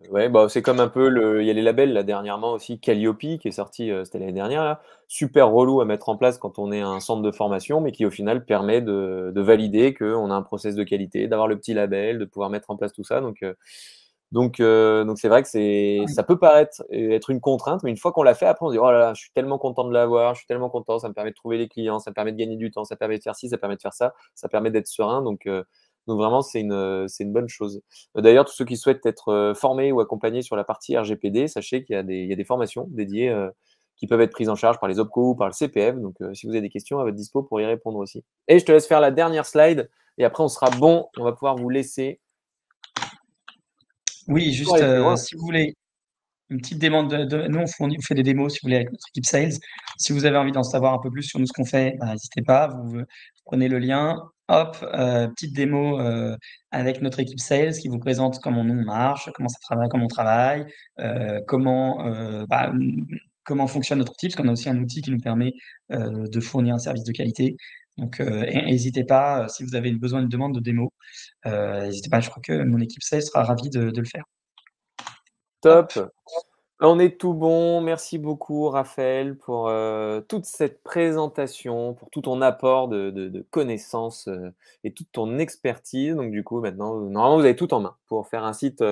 ouais, bah, c'est comme un peu il y a les labels là dernièrement aussi, Calliope qui est sorti, c'était l'année dernière là. Super relou à mettre en place quand on est un centre de formation, mais qui au final permet de valider qu'on a un process de qualité, d'avoir le petit label, de pouvoir mettre en place tout ça. Donc c'est vrai que ça peut paraître être une contrainte, mais une fois qu'on l'a fait, après on se dit: «Oh là là, je suis tellement content de l'avoir, je suis tellement content, ça me permet de trouver les clients, ça me permet de gagner du temps, ça permet de faire ci, ça permet de faire ça permet d'être serein». Donc vraiment c'est une bonne chose. D'ailleurs, tous ceux qui souhaitent être, formés ou accompagnés sur la partie RGPD, sachez qu'il y a des formations dédiées, qui peuvent être prises en charge par les OPCO ou par le CPF. Donc si vous avez des questions, à votre dispo pour y répondre aussi. Et je te laisse faire la dernière slide et après on sera bon, on va pouvoir vous laisser Oui, pour juste aller plus loin. si vous voulez une petite demande nous on fait des démos si vous voulez avec notre équipe sales. Si vous avez envie d'en savoir un peu plus sur nous ce qu'on fait, n'hésitez pas, vous prenez le lien, hop, petite démo avec notre équipe sales qui vous présente comment nous on marche, comment ça travaille, comment on travaille, comment fonctionne notre outil, parce qu'on a aussi un outil qui nous permet de fournir un service de qualité. Donc n'hésitez pas, si vous avez besoin d'une demande de démo, n'hésitez pas, je crois que mon équipe sales sera ravie de le faire. Hop. Top. On est tout bon. Merci beaucoup, Raphaël, pour toute cette présentation, pour tout ton apport de connaissances et toute ton expertise. Donc, du coup, maintenant, normalement, vous avez tout en main pour faire un site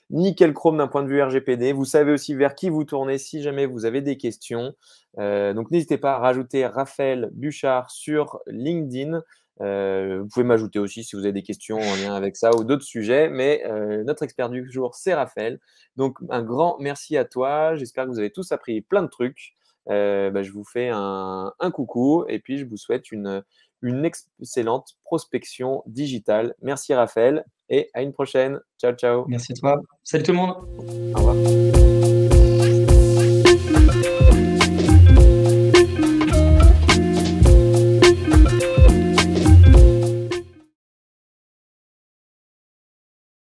nickel chrome d'un point de vue RGPD. Vous savez aussi vers qui vous tournez si jamais vous avez des questions. Donc, n'hésitez pas à rajouter Raphaël Buchard sur LinkedIn. Vous pouvez m'ajouter aussi si vous avez des questions en lien avec ça ou d'autres sujets, mais notre expert du jour, c'est Raphaël. Donc, un grand merci à toi. J'espère que vous avez tous appris plein de trucs. Je vous fais un coucou et puis je vous souhaite une excellente prospection digitale. Merci Raphaël et à une prochaine. Ciao, ciao. Merci à toi. Salut tout le monde. Au revoir.